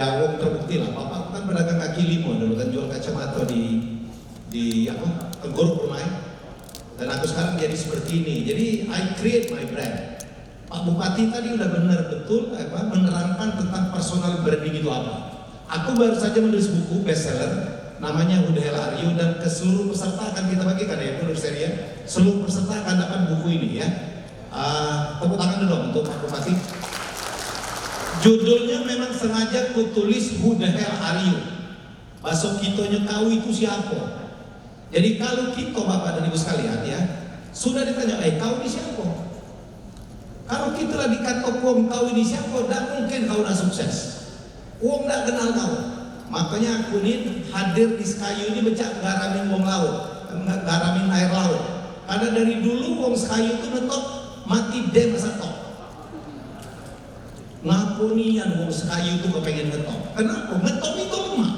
Ya, wong terbukti lah. Bapak kan pedagang kaki lima dulu kan, jual kacamata di apa Tenggorok Permai. Dan aku sekarang jadi seperti ini. Jadi I create my brand. Pak Bupati tadi udah benar betul menerangkan tentang personal branding itu apa. Aku baru saja menulis buku bestseller namanya Who the Hell Are You, dan ke seluruh peserta akan kita bagikan ya menurut saya. Seluruh peserta akan dapat buku ini ya. Tepuk tangan dulu untuk Pak Bupati. Judulnya memang sengaja kutulis Who the Hell Are You. Bahasa kitonya kau itu siapa? Jadi kalau kita Bapak dan Ibu sekalian ya sudah ditanya, kau ini siapa? Kalau kita lagi kata kau ini siapa, tidak mungkin kau nak sukses. Wong tidak kenal kau. Makanya aku ini hadir di Sekayu ini becak garamin wong laut, garamin air laut. Karena dari dulu wong Sekayu itu netop mati dem satu. Ngapunian wong Sekayu itu kepengen ngetop. Kenapa? Ngetop itu lemah.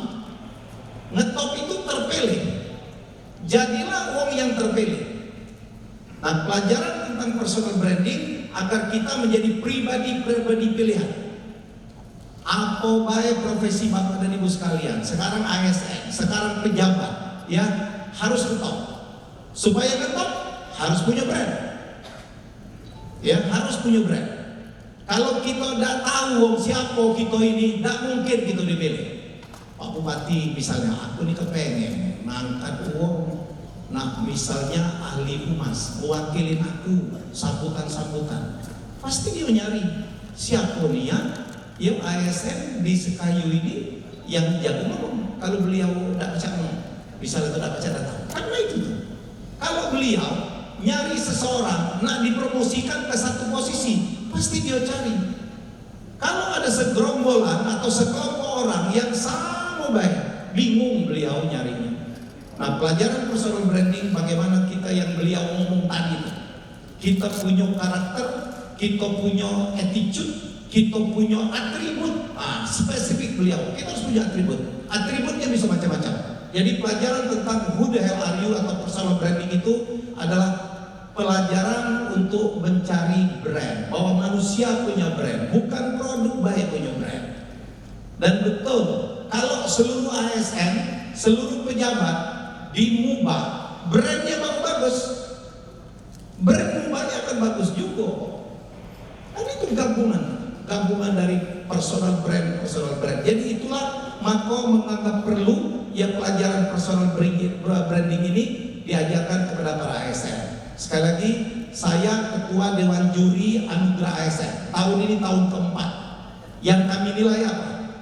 Ngetop itu terpilih. Jadilah wong yang terpilih. Nah, pelajaran tentang personal branding agar kita menjadi pribadi pilihan. Apa baik profesi Bapak dan Ibu sekalian, sekarang ASN, sekarang pejabat, ya harus ngetop. Supaya ngetop harus punya brand. Ya, harus punya brand. Kalau kita tidak tahu wong siapa kita ini, tidak mungkin kita dipilih. Pak Bupati misalnya, aku ini kepengen mengangkat uang. Nah misalnya ahli humas mewakilin aku sambutan. Pasti dia nyari siapa nih ya ASN di Sekayu ini yang jago ngomong. Kalau beliau tidak baca ngomong, misalnya tidak baca data, karena itu tuh. Kalau beliau nyari seseorang nak dipromosikan ke satu posisi, pasti dia cari. Kalau ada segerombolan atau sekelompok orang yang sama baik, bingung beliau nyarinya. Nah, pelajaran personal branding bagaimana kita yang beliau ngomong tadi. Kita punya karakter, kita punya attitude, kita punya atribut. Spesifik beliau, kita harus punya atribut. Atributnya bisa macam-macam. Jadi pelajaran tentang Who the Hell Are You atau personal branding itu adalah pelajaran untuk mencari brand, bahwa manusia punya brand, bukan produk baik punya brand. Dan betul, kalau seluruh ASN, seluruh pejabat di MUBA, brandnya bagus, brand MUBA-nya akan bagus juga. Dan itu gabungan dari personal brand. Jadi itulah maka menganggap perlu ya pelajaran personal branding ini diajarkan kepada para ASN. Sekali lagi, saya Ketua Dewan Juri Anugerah ASN. Tahun ini tahun keempat. Yang kami nilai apa?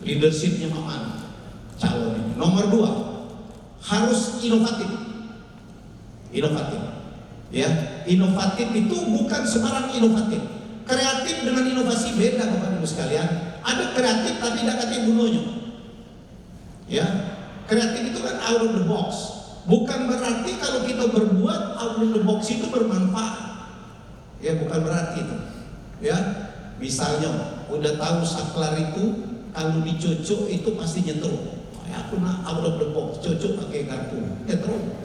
Leadershipnya mana? Calon ini. Nomor 2, harus inovatif. Ya, inovatif itu bukan sembarang inovatif. Kreatif dengan inovasi beda Bapak Ibu sekalian. Ada kreatif tapi tidak kata gunanya. Ya. Kreatif itu kan out of the box. Bukan berarti kalau kita berbuat out of the box itu bermanfaat. Ya, bukan berarti itu. Ya, misalnya udah tahu saklar itu kalau dicocok itu pasti nyetrum. Aku nak out of the box, cocok pakai garpu, nyetrum.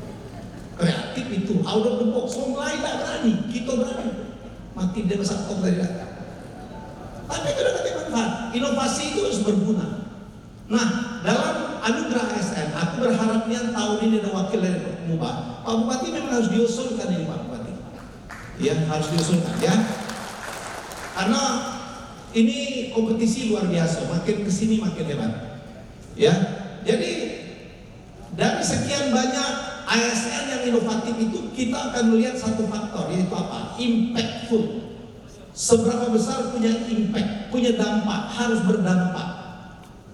Kreatif itu out of the box. Orang lain tak berani, kita berani. Mati dia besar kok dari datang. Tapi itu ada manfaat. Inovasi itu harus berguna. Nah, dalam anugerah ASN, aku berharapnya tahun ini ada wakil dari MUBA. Pak Bupati memang harus diusulkan ini Pak Bupati. Ya, harus diusulkan ya. Karena ini kompetisi luar biasa, makin kesini makin hebat. Ya, jadi dari sekian banyak ASN yang inovatif itu kita akan melihat satu faktor, yaitu apa? Impactful. Seberapa besar punya impact, punya dampak, harus berdampak.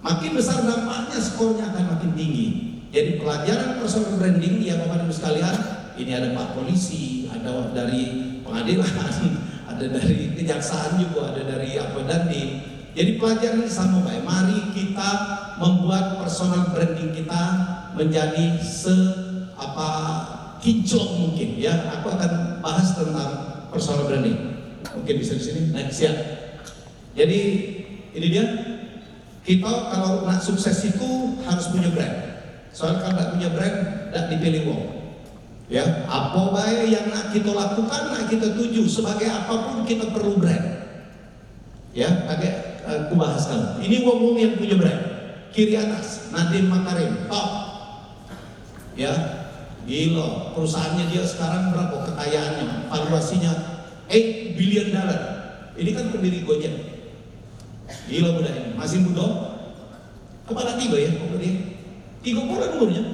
Makin besar dampaknya, skornya akan makin tinggi. Jadi pelajaran personal branding ya Bapak Ibu sekalian, ini ada Pak Polisi, ada dari pengadilan, ada dari kejaksaan juga, ada dari Dandim. Jadi pelajaran sama baik. Mari kita membuat personal branding kita menjadi kinclong mungkin ya. Aku akan bahas tentang personal branding. Mungkin bisa di sini. Next ya. Jadi ini dia. Kita kalau nak sukses itu harus punya brand. Soalnya kalau tidak punya brand, tidak dipilih wong. Ya, apa baik yang nak kita lakukan, nak kita tuju, sebagai apapun kita perlu brand. Ya, agak aku bahas kan. Ini wong-wong yang punya brand. Kiri atas, Nadiem Makarim, top. Ya, gila. Perusahaannya dia sekarang berapa kekayaannya? Valuasinya $8 billion. Ini kan pendiri Gojek. Gila muda ini, masih muda. Kepala 3 ya, dia 3 bulan umurnya.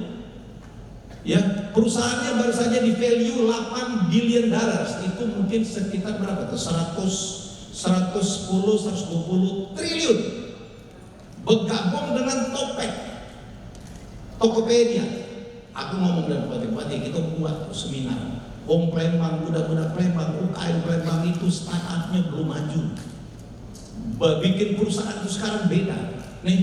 Ya, perusahaannya baru saja di value $8 billion. Itu mungkin sekitar berapa tuh? 120 triliun. Bergabung dengan Topek, Tokopedia. Aku ngomong dengan bupati-bupati, kita buat seminar. Om Palembang, budak-budak Palembang, UKM Palembang itu startupnya belum maju. Bikin perusahaan itu sekarang beda. Nih,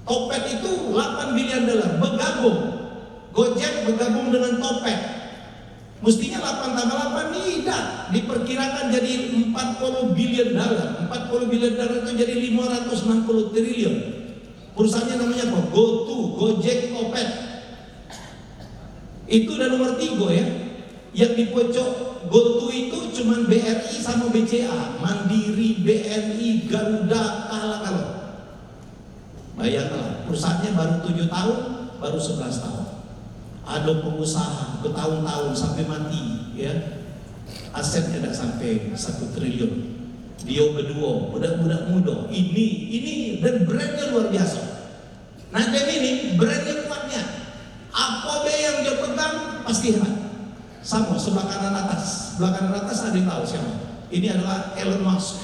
Topet itu $8 billion bergabung. Gojek bergabung dengan Topet. Mestinya 8 tambah 8 tidak. Diperkirakan jadi $40 billion. $40 billion itu jadi 560 triliun. Perusahaannya namanya apa? GoTo, Gojek, Topet. Itu udah nomor 3 ya. Yang di pojok GoTo itu cuman BRI sama BCA, Mandiri, BNI, Garuda kalah. Bayangkanlah, perusahaannya baru 7 tahun, baru 11 tahun. Ada pengusaha bertahun-tahun sampai mati, ya. Asetnya tidak sampai 1 triliun. Dia berdua, budak-budak muda. Ini dan brandnya luar biasa. Nadiem ini brandnya kuatnya. Apa yang dia pegang pasti hebat. Sama sebelah kanan atas ada yang tahu siapa? Ini adalah Elon Musk.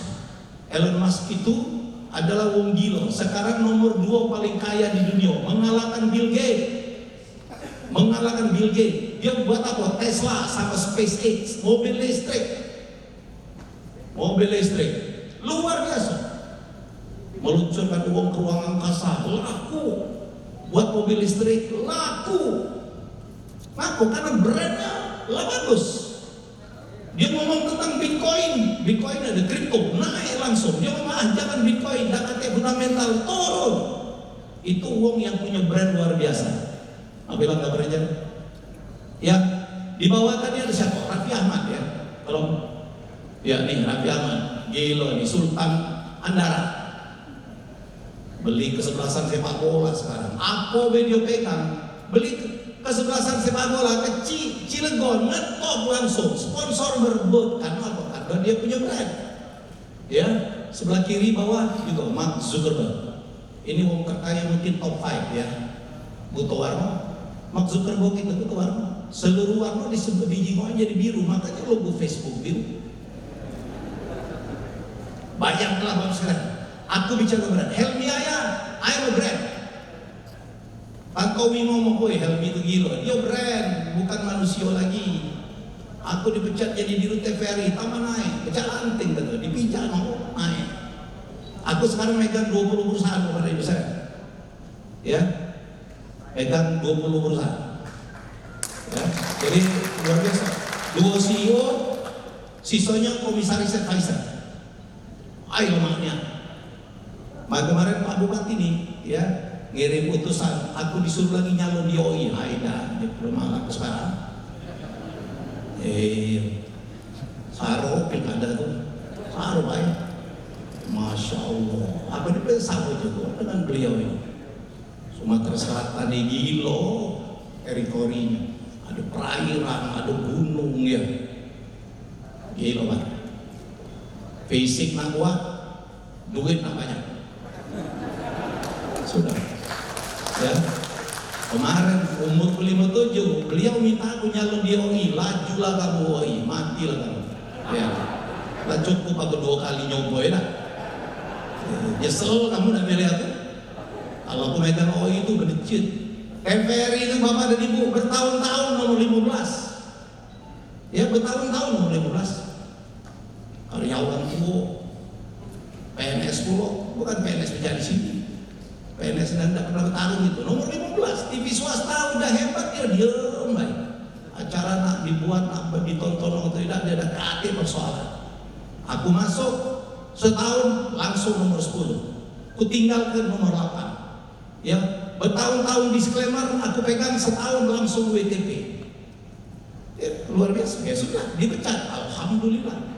Elon Musk itu adalah wong gila. Sekarang nomor 2 paling kaya di dunia, mengalahkan Bill Gates. Dia buat apa? Tesla sama SpaceX, mobil listrik luar biasa. Meluncurkan uang ke ruang angkasa, laku. Buat mobil listrik, laku karena brandnya lah bagus. Dia ngomong tentang Bitcoin ada kripto, naik langsung. Dia ngomong jangan Bitcoin, data fundamental turun. Itu uang yang punya brand luar biasa. Bilang nggak berencana. Ya, di bawah tadi ada siapa? Raffi Ahmad ya. Kalau ya nih Raffi Ahmad, gila nih Sultan Andara. Beli kesebelasan sepak bola sekarang. Apa video pegang? Beli kesebelasan sepak bola ke Cilegon, ngetop langsung. Sponsor berebut karena apa? Karena dia punya brand. Ya, sebelah kiri bawah juga Mark Zuckerberg. Ini wong terkaya mungkin top 5 ya. Butuh warna. Mark Zuckerberg itu butuh warna. Seluruh warna disebut biji kok jadi biru, makanya logo Facebook biru. Bayangkanlah bang sekarang. Aku bicara brand. Helmi Aya, I'm a brand. Tantowi ngomong, Helmi itu gila. Dia brand, bukan manusia lagi. Aku dipecat jadi dirut TVRI, tambah naik. Pecat lanting gitu, dipijak naik. Aku sekarang megang 20 perusahaan kepada ibu saya. Ya, megang 20 perusahaan. Ya, jadi luar biasa. 2 CEO, sisanya komisaris advisor. Ayo maknya. Kemarin Pak Bupati nih, ya, ngirim utusan. Aku disuruh lagi nyalon di OI. Aida, diploma aku sekarang. Saro pilkada tuh, saro baik. Masya Allah. Apa ini saro juga dengan beliau ini. Sumatera Selatan ini gila teritorinya. Ada perairan, ada gunung ya. Gila banget. Fisik nak kuat, duit nak banyak. Sudah. Ya. Kemarin umur 57, beliau minta aku nyalon di OI, lajulah kamu OI, matilah kamu. Ya. Lah cukup aku 2 kali nyoba ya. Nyesel kamu nak milih aku. Kalau aku megang OI itu bedecit. TVRI itu bapak dan ibu bertahun-tahun nomor 15. Ya bertahun-tahun nomor 15. Karyawan tua, PNS pula, bukan PNS kerja di sini. PNS dan tidak pernah bertarung itu nomor 15. TV swasta udah hebat dia diem baik. Acara nak dibuat, nak ditonton atau tidak dia ada kate persoalan. Aku masuk setahun langsung nomor 10. Aku tinggal ke nomor 8. Ya, bertahun-tahun disclaimer aku pegang setahun langsung WTP. Ya, luar biasa. Ya sudah dipecat. Alhamdulillah.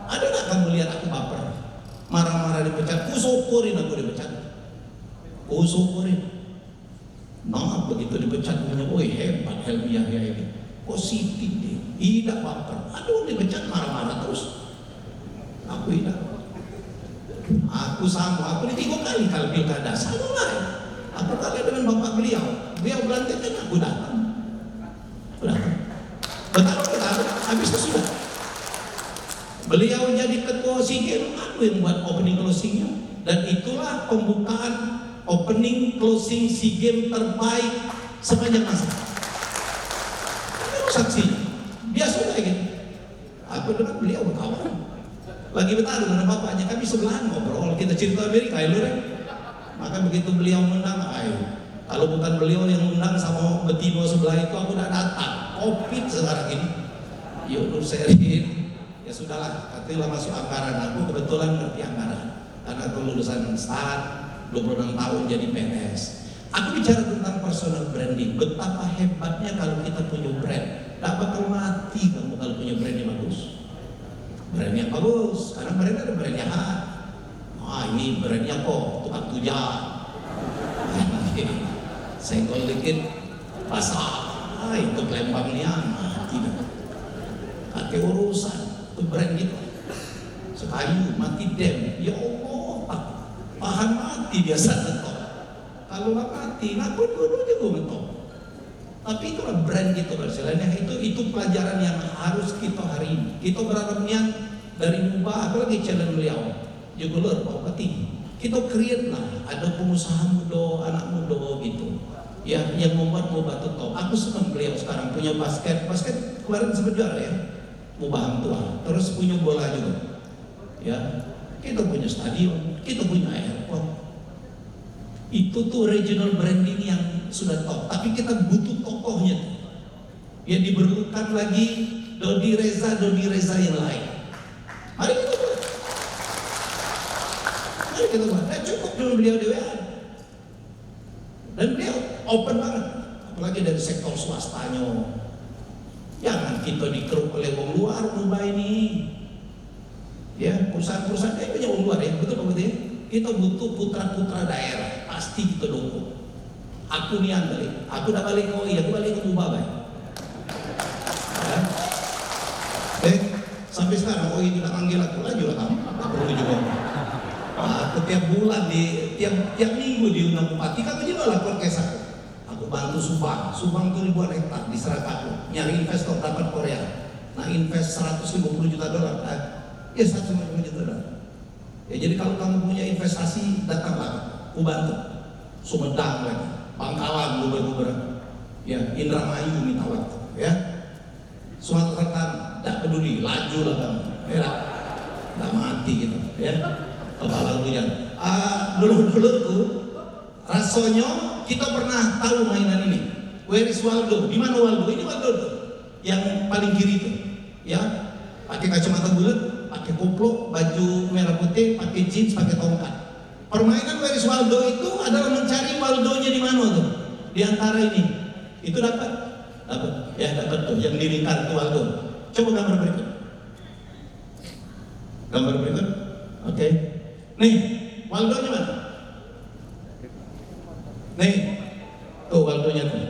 Ada nggak kamu lihat aku baper? dipecat, kusoporin aku dipecat. Kusoporin. Nah, begitu dipecat punya, woi hebat Helmi Yahya ini. Positif dia, tidak baper. Aduh, dipecat marah-marah terus. Aku tidak. Aku sama, aku ini 3 kali kalau pilkada sama lah. Aku kali dengan bapak beliau berantakan, aku datang. Betul, habis itu sudah. Beliau jadi ketua SEA Games, aku yang buat opening closingnya. Dan itulah pembukaan opening closing SEA Games terbaik sepanjang masa. Itu saksinya. Dia suka gitu. Aku dengan beliau berkawan. Lagi bertarung dengan bapaknya, kami sebelahan ngobrol, kita cerita Amerika, maka begitu beliau menang, kalau bukan beliau yang menang sama Betino sebelah itu, aku udah datang. Covid sekarang ini, yuk serin, ya sudahlah, katanya masuk anggaran. Aku kebetulan ngerti anggaran, karena aku lulusan STAN, 26 tahun jadi PNS. Aku bicara tentang personal branding, betapa hebatnya kalau kita punya brand. Tak bakal mati kamu kalau punya brand yang bagus. Brand yang bagus, karena brand ada brand yang ini brandnya kok tukang tujak, senggol dikit basah, itu kelempangnya tidak. Kaki urusan itu brand gitu. Sekayu mati dem, ya Allah, tahan mati biasa mentok. Kalau nggak mati, ngaku dua-duanya gue mentok. Tapi itulah brand gitu istilahnya. Itu pelajaran yang harus kita hari ini. Kita berharapnya dari Mubah, apalagi channel beliau juga Pak Bupati. Kita create lah, ada pengusaha muda, anak muda gitu. Ya, yang membuat Mubah itu top. Aku senang beliau sekarang punya basket kemarin sempat juara ya. Mubah Hang Tuah. Terus punya bola juga. Ya, kita punya stadion, kita punya airport. Itu tuh regional branding yang sudah top, tapi kita butuh tokohnya. Ya diperlukan lagi Dodi Reza yang lain. Mari kita buat. Cukup dengan beliau di WA. Dan beliau open banget, apalagi dari sektor swastanya. Jangan kita dikeruk oleh wong luar Mubah ini. Ya, perusahaan-perusahaan punya wong luar ya, betul Pak Bupati? Kita butuh putra-putra daerah, pasti kita dukung. Aku nian balik, aku udah balik ke OI, aku balik ke Mubah baik. Ya. Sampai sekarang OI tidak manggil aku lagi lah kamu, tak perlu juga. Aku tiap bulan tiap minggu diundang bupati, kamu juga lah podcast aku. Aku bantu Subang itu ribuan hektar diserah aku, nyari investor dapat Korea. Nah invest 150 juta dolar, ya 150 juta dolar. Ya jadi kalau kamu punya investasi datanglah, aku bantu. Sumedang lagi, Bangkalan gubernur, ya Indramayu minta waktu, ya. Sumatera Selatan tidak peduli, laju lah kamu, ya, tidak mati gitu, ya. Kepala hujan. Dulu tuh rasanya kita pernah tahu mainan ini. Where is Waldo? Di mana Waldo? Ini Waldo tuh, yang paling kiri tuh, ya. Pakai kacamata bulat, pakai koplo, baju merah putih, pakai jeans, pakai tongkat. Permainan Where is Waldo itu adalah mencari Waldonya di mana tuh? Di antara ini. Itu dapat. Ya dapat tuh yang dilingkar itu Waldo. Coba gambar berikut. Gambar berikut. Oke. Nih, Waldonya mana? Nih. Tuh Waldonya tuh.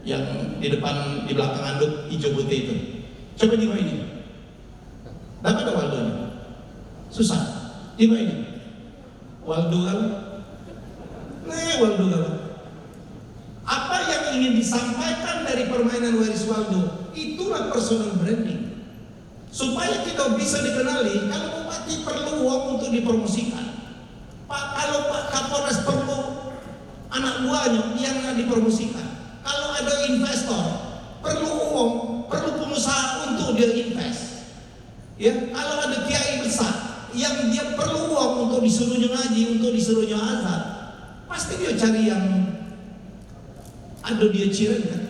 Yang di depan, di belakang anduk hijau putih itu. Coba di ini. Dapat ada Waldonya? Susah. Di ini. Waldo kan? Waldo kan? Apa yang ingin disampaikan dari permainan Where is Waldo? Itulah personal branding. Supaya kita bisa dikenali, kalau bupati perlu uang untuk dipromosikan. Kalau Pak Kapolres perlu anak buahnya yang dipromosikan. Kalau ada investor perlu uang, perlu pengusaha untuk dia invest. Ya, kalau ada kiai besar yang dia perlu uang untuk disuruhnya ngaji, untuk disuruhnya azan, pasti dia cari yang ada dia ciren kan?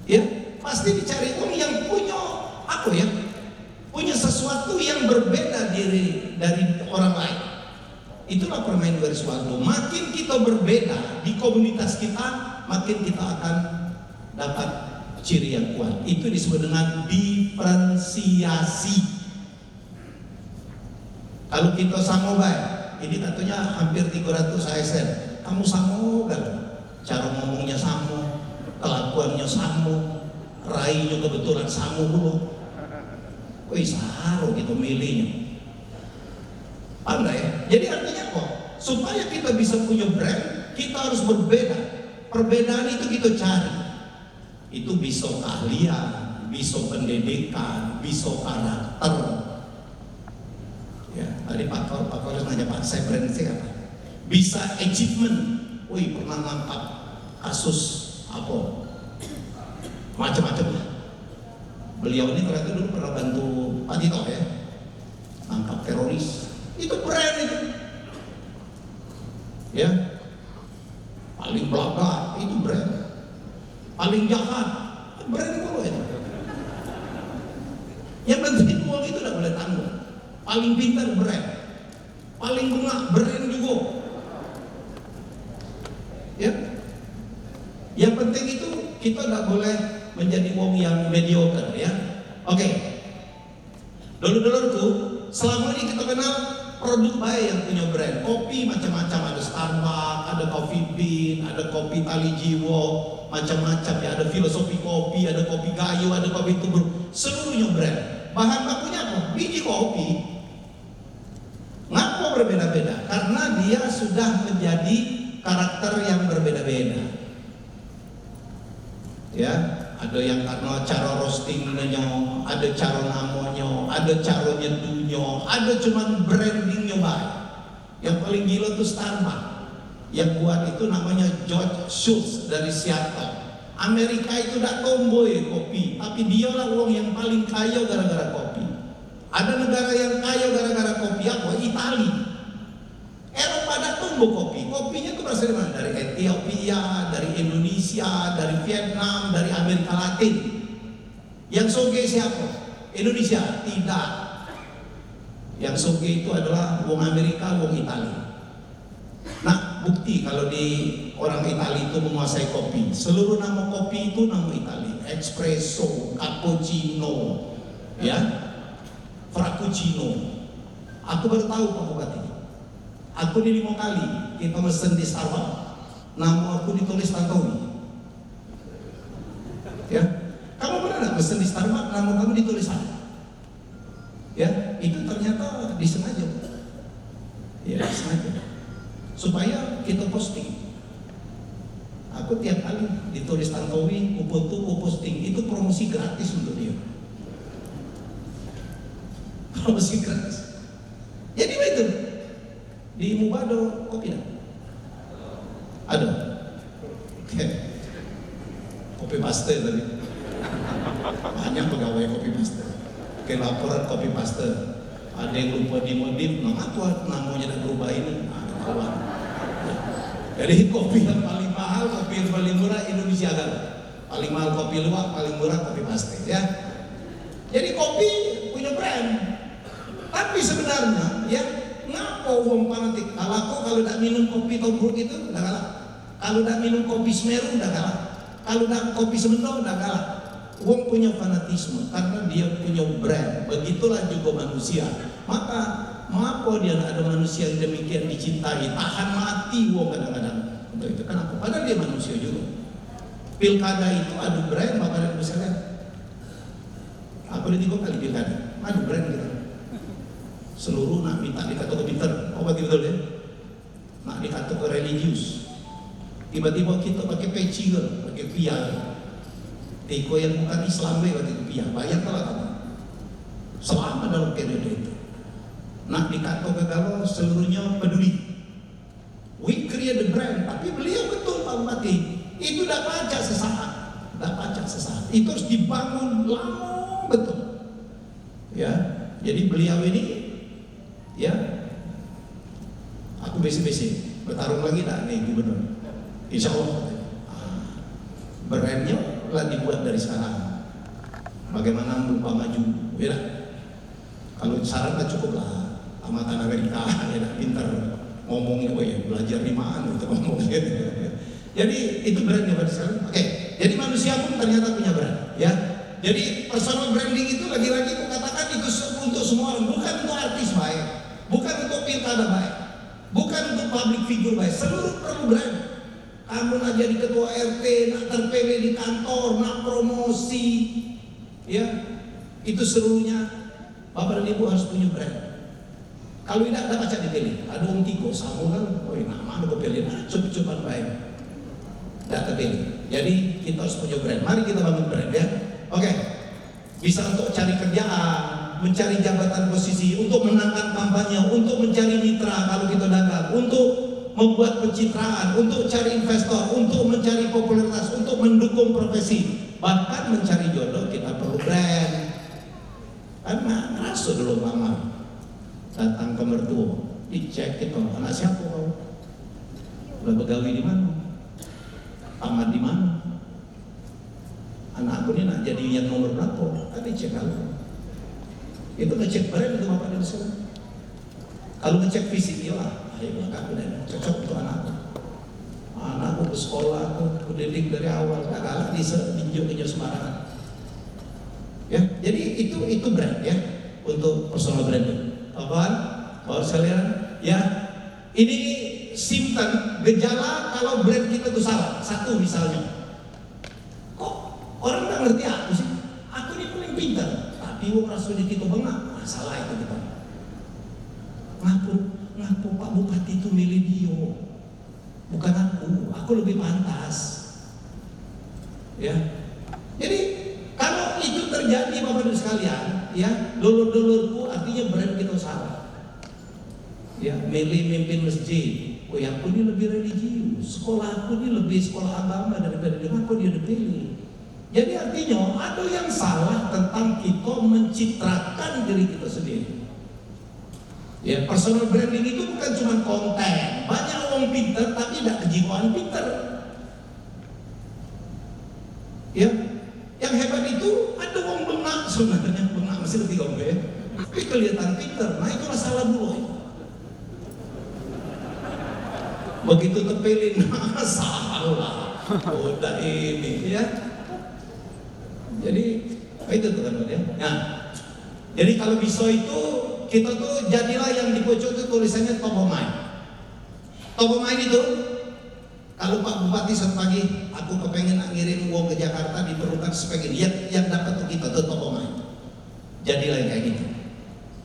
Ya, pasti dicari orang yang punya apa ya? Punya sesuatu yang berbeda dari orang lain. Itulah permainan Where is Waldo. Makin kita berbeda di komunitas kita, makin kita akan dapat ciri yang kuat. Itu disebut dengan diferensiasi. Kalau kita sama baik, ini tentunya hampir 300 ASN. Kamu sama kan? Cara ngomongnya sama, kelakuannya sama, rainya kebetulan sama dulu. Wih, saru gitu milihnya. Pandai ya? Jadi artinya kok, supaya kita bisa punya brand, kita harus berbeda. Perbedaan itu kita cari. Itu bisa keahlian, bisa pendidikan, bisa karakter. Ya, tadi Pak Kor nanya, Pak, saya brand saya apa? Bisa achievement. Wih, pernah nangkap kasus apa? Macam-macam lah. Beliau ini ternyata dulu pernah bantu Pak Tito ya, nangkap teroris. Itu brand itu. Ya, paling belaka itu brand. Paling jahat brand itu ya. Yang penting uang itu tidak boleh tanggung. Paling pintar brand, paling bengak brand juga. Ya, yang penting itu kita tidak boleh menjadi wong yang mediocre ya. Oke. Dulu-dulu selama ini kita kenal produk baik yang punya brand. Kopi macam-macam, ada Starbucks, ada Coffee Bean, ada kopi Tali Jiwo, macam-macam ya. Ada filosofi kopi, ada kopi gayo, ada kopi tubruk, seluruhnya brand. Bahan bakunya apa? Biji kopi. Ngapa berbeda-beda? Karena dia sudah menjadi karakter yang berbeda-beda. Ya, ada yang karena cara roastingnya, ada cara namanya, ada cara nyeduhnya, ada cuman brandingnya baik. Yang paling gila tuh Starbucks. Yang buat itu namanya George Schultz dari Seattle. Amerika itu tidak tomboy kopi, tapi dialah orang yang paling kaya gara-gara kopi. Ada negara yang kaya gara-gara kopi apa? Itali. Eropa tidak tumbuh kopi. Kopinya itu berasal dari mana? Dari Ethiopia, dari Indonesia, dari Vietnam, dari Amerika Latin. Yang soge siapa? Indonesia? Tidak. Yang soge itu adalah wong Amerika, wong Itali. Nah, bukti kalau di orang Itali itu menguasai kopi. Seluruh nama kopi itu nama Itali. Espresso, cappuccino, ya, frappuccino. Aku baru tahu Pak Bupati. Aku ini 5 kali kita mesen di Starbucks, nama aku ditulis Tantowi. Ya, kamu pernah nggak mesen di Starbucks, nama kamu ditulis apa? Ya, itu ternyata disengaja. Ya, disengaja. Supaya kita posting. Aku tiap kali ditulis Tantowi, ku posting. Itu promosi gratis untuk dia. Promosi gratis. Jadi begitu. Di Mubado kopi tidak? Ada. Oke. Kopi paste tadi. Banyak pegawai kopi paste. Oke, laporan kopi paste. Ada yang lupa dimodif, nah apa namanya tidak berubah ini? Ada kawan. Jadi kopi yang paling mahal, kopi yang paling murah Indonesia kan. Paling mahal kopi luwak, paling murah kopi paste ya. Jadi kopi punya brand. Tapi sebenarnya ya, ngapa wong fanatik? Kalau tidak minum kopi Tobruk itu udah kalah. Kalau tidak minum kopi Semeru udah kalah. Kalau tidak kopi Semendo udah kalah. Wong punya fanatisme karena dia punya brand. Begitulah juga manusia. Maka ngapa dia tidak ada manusia yang demikian dicintai? Tahan mati wong kadang-kadang untuk itu. Kenapa? Padahal dia manusia juga. Pilkada itu adu brand, makanya misalnya aku udah 3 kali pilkada, adu brand kita. Seluruh nak minta dikata ke pinter, oh betul ya? Nak dikata ke religius. Tiba-tiba kita pakai peci kan, pakai piah. Teko yang bukan Islam pakai piah. Bayangkanlah kamu. Selama dalam periode itu, nak dikata ke kalau seluruhnya peduli. We create the brand, tapi beliau betul Pak Bupati. Itu dah pajak sesaat, Itu harus dibangun lama betul. Ya, jadi beliau ini. Ya, aku besi-besi bertarung lagi tak nih gubernur. Insya Allah brandnya lah dibuat dari sekarang. Bagaimana lupa maju, ya. Kalau syarat tak cukup lah. Amatan Amerika, ya, pintar ngomongnya, ya belajar di mana itu ngomongnya. Jadi itu brandnya pada sekarang. Oke, jadi manusia pun ternyata punya brand, ya. Jadi personal branding itu lagi-lagi aku katakan itu untuk semua orang, bukan untuk artis baik. Bukan pilkada baik, bukan untuk public figure baik, seluruh perlu brand. Kamu nak jadi ketua RT, nak terpilih di kantor, nak promosi, ya itu seluruhnya Bapak dan Ibu harus punya brand. Kalau tidak ada macam dipilih, ada orang tiga sama kan, oh nama aku pilih, cukup-cukupan baik, tidak terpilih. Jadi kita harus punya brand. Mari kita bangun brand ya. Oke, bisa untuk cari kerjaan, mencari jabatan posisi, untuk menangkan kampanye, untuk mencari mitra kalau kita dagang, untuk membuat pencitraan, untuk cari investor, untuk mencari popularitas, untuk mendukung profesi, bahkan mencari jodoh kita perlu brand. Karena ngerasa dulu mama datang ke mertua, dicek itu anak siapa kau, udah begawi di mana, tamat di mana, anak aku ini nak jadi yang nomor berapa, tadi cek kalau itu ngecek brand itu bapak dari sana. Kalau ngecek fisik ya lah, ayo aku dan cocok untuk anakku. Anakku ke sekolah, aku didik dari awal, gak galak diinjak sembarangan. Ya, jadi itu brand ya, untuk personal branding. Apaan? Bapak sekalian, ya ini simptom gejala kalau brand kita itu salah. Satu misalnya, kok orang nggak ngerti aku sih? Aku ini paling pintar, tapi wong rasul di kita bengak, masalah itu kita. Ngapu Pak Bupati itu milih dia, bukan aku lebih pantas. Ya, jadi kalau itu terjadi Bapak Ibu sekalian, ya dulur-dulurku artinya brand kita salah. Ya, milih mimpin masjid, oh ya aku ini lebih religius, sekolah aku ini lebih sekolah agama daripada dia, aku dia dipilih. Jadi artinya ada yang salah tentang kita mencitrakan diri kita sendiri. Ya, personal branding itu bukan cuma konten. Banyak orang pintar tapi tidak kejiwaan pintar. Ya, yang hebat itu ada orang bengak sebenarnya, bengak masih lebih gombe ya. Tapi kelihatan pintar. Nah itulah salah dulu. Ya. Begitu terpilih, nah salah. Udah ini ya. Jadi itu tuh kan ya. Nah, jadi kalau bisa itu kita tuh jadilah yang di pojok itu tulisannya top of mind. Top of mind itu kalau Pak Bupati suatu pagi aku kepengen ngirim uang ke Jakarta diperlukan sebagainya yang dapat tuh kita tuh top of mind. Jadilah yang kayak gitu.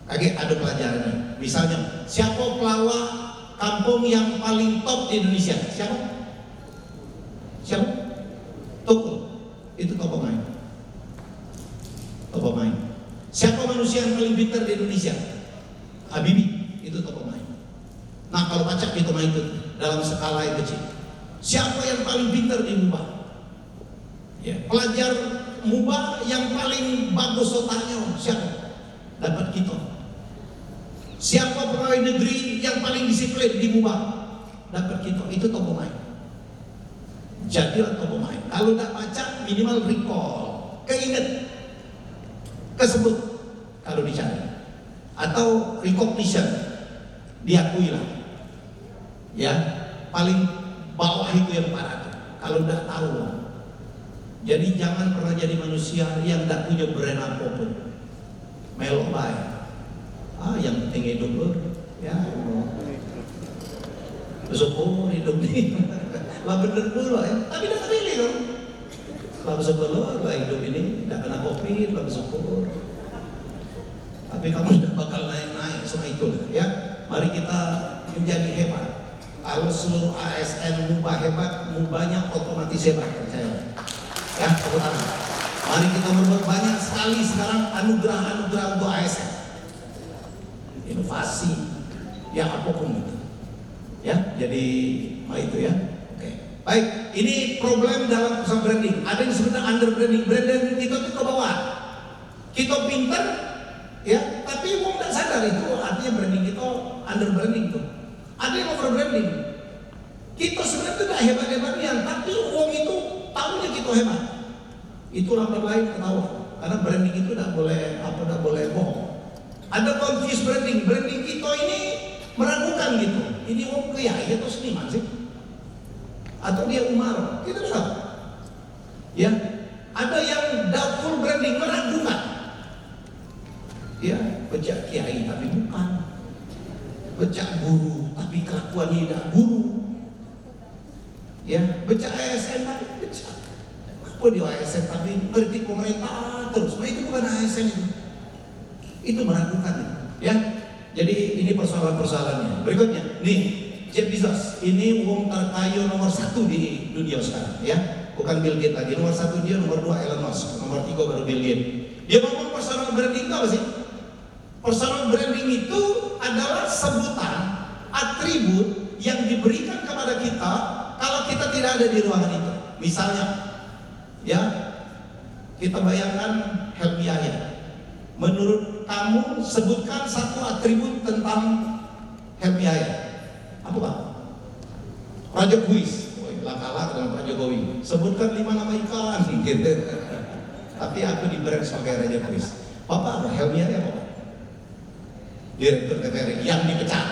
Kayak ada pelajarannya. Misalnya siapa pelawak kampung yang paling top di Indonesia? Siapa? Siapa? Tukul. Itu top of mind. Top of mind. Siapa manusia yang paling pintar di Indonesia? Habibie. Itu top of mind. Nah kalau pacak itu main itu dalam skala yang kecil. Siapa yang paling pintar di Mubah? Ya, pelajar Mubah yang paling bagus otaknya siapa? Dapat kita. Siapa pegawai negeri yang paling disiplin di Mubah? Dapat kita. Itu top of mind. Jadilah top of mind. Kalau tidak baca minimal recall, keinget, kesebut kalau dicari, atau recognition, diakui lah. Ya, paling bawah itu yang parah. Kalau tidak tahu, jadi jangan pernah jadi manusia yang tidak punya brand apapun. Melok baik. Yang penting hidup lo, ya. Bersyukur hidup ini. Lah bener dulu ya. Tapi tidak terpilih dong. Lah bersyukur lo hidup ini tidak kena COVID, lah bersyukur. Tapi kamu tidak bakal naik semua itu, ya. Mari kita menjadi hebat. Kalau seluruh ASN Mubah hebat, Mubahnya otomatis hebat, percaya. Ya, tepuk tangan. Mari kita berbuat banyak sekali sekarang anugerah-anugerah untuk ASN. Inovasi, ya apapun itu. Ya, jadi itu ya. Oke. Baik, ini problem dalam usaha branding. Ada yang sebenarnya under branding. Branding kita tuh ke bawah. Kita pintar, ya, tapi wong tidak sadar itu artinya branding kita under branding tuh. Ada yang over branding. Kita sebenarnya tidak hebat-hebatnya, tapi uang itu tahunya kita hebat. Itu lambat lain ketawa. Karena branding itu tidak boleh bohong. Ada confused branding. Branding kita ini meragukan gitu. Ini uang kiai atau seniman sih? Atau dia umar? Kita tidak tahu. Ya, ada yang doubtful branding, meragukan. Ya, pejak kiai tapi bukan. becak guru tapi kelakuannya tidak guru. Ya, becak ASN tapi becak. Apa dia ASN tapi kritik pemerintah terus? Nah itu bukan ASN itu. Itu meragukan. Ya, jadi ini persoalan-persoalannya. Berikutnya, nih Jeff Bezos, ini uang terkaya nomor 1 di dunia sekarang, ya. Bukan Bill Gates lagi, nomor 1 dia, nomor 2 Elon Musk, nomor 3 baru Bill Gates. Dia ngomong personal branding itu apa sih? Personal branding itu adalah sebutan, atribut yang diberikan kepada kita kalau kita tidak ada di ruangan itu. Misalnya, ya, kita bayangkan Helmi Yahya. Menurut kamu sebutkan satu atribut tentang Helmi Yahya. Apa Pak? Raja kuis. Kalah dengan Pak Jokowi. Sebutkan 5 nama ikan gitu. Tapi aku di-brand sebagai Raja kuis. Bapak apa? Helmi Yahya apa? Direktur TVRI yang dipecat.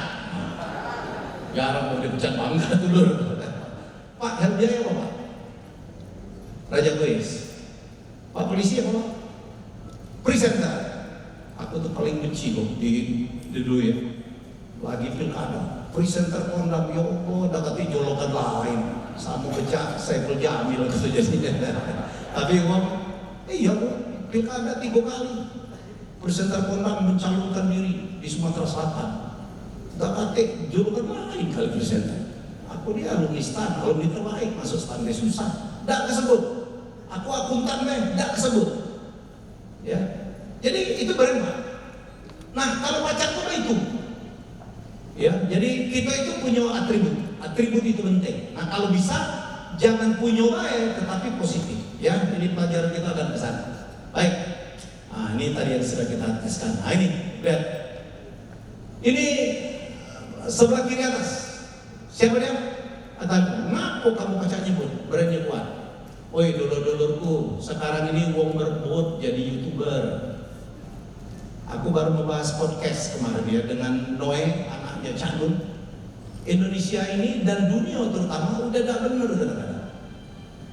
Jarang mau dipecat bangga dulu. Pak Helmi Yahya apa Pak? Raja kuis. Pak polisi apa Pak? Presenter. Aku tuh paling benci loh di dulu ya. Lagi pilkada, presenter kondang, ya Allah, dekati jolokan lain. Sama becak, saya Jamil gitu jadinya. Tapi uang, iya pilkada 3 kali. Presenter kondang mencalonkan diri di Sumatera Selatan. Dekati jolokan lain kali presenter. Aku dia alumni STAN, alumni terbaik, masuk STAN susah. Tidak kesebut. Aku akuntan tidak kesebut. Ya. Jadi itu brand Pak. Nah kalau pacar tuh itu, ya. Jadi kita itu punya atribut itu penting. Nah kalau bisa jangan punya baik, tetapi positif. Ya, ini pelajaran kita akan ke sana. Baik. Nah ini tadi yang sudah kita teskan. Nah ini lihat. Ini sebelah kiri atas. Siapa dia? Atau ngaku kamu kaca nyebut brandnya kuat. Oi dulur-dulurku, sekarang ini uang berebut jadi YouTuber. Aku baru membahas podcast kemarin ya dengan Noe, anaknya Cak Nun. Indonesia ini dan dunia terutama udah tidak benar kadang-kadang.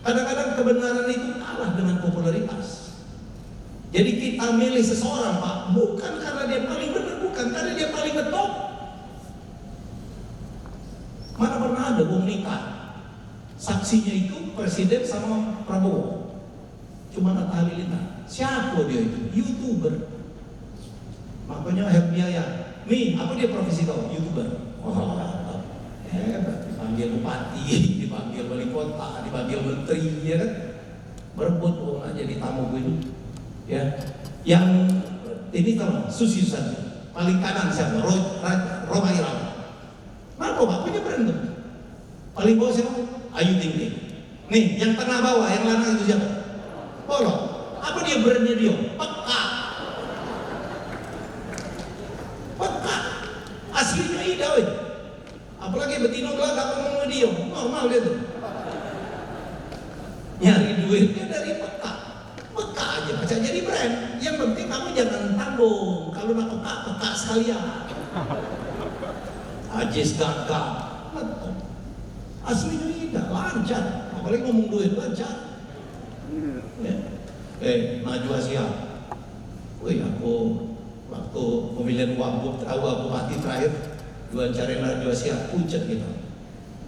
Kadang-kadang kebenaran itu kalah dengan popularitas. Jadi kita milih seseorang Pak, bukan karena dia paling benar, bukan karena dia paling betul. Mana pernah ada wong nikah, saksinya itu presiden sama Prabowo, cuma Atta Halilintar. Siapa dia itu? YouTuber. Makanya Helmi Yahya, nih apa dia profesi kau? YouTuber. Oh, hebat. Dipanggil bupati, dipanggil wali kota, dipanggil menteri, ya kan? Berebut uang aja di tamu gue ini. Ya, yang ini tahu Susi Susanti. Paling kanan siapa? Roma Irama. Kenapa Pak? Punya brand tuh. Paling bawah siapa? Ayu Ting Ting. Nih, yang tengah bawah, yang lanang itu siapa? Polo. Apa dia brandnya dia? Peka. Aslinya ida, weh. Apalagi betino gelagak ngomong dia, normal dia tuh. Nyari duitnya dari peka aja, baca jadi brand. Yang penting kamu jangan tanggung. Kalau nak peka sekalian. Ajis gagah, aslinya ida, lancar. Apalagi ngomong duit lancar. Ya. Najwa Shihab. Wih, aku waktu pemilihan bupati terakhir diwawancarain Najwa Shihab, pucat gitu.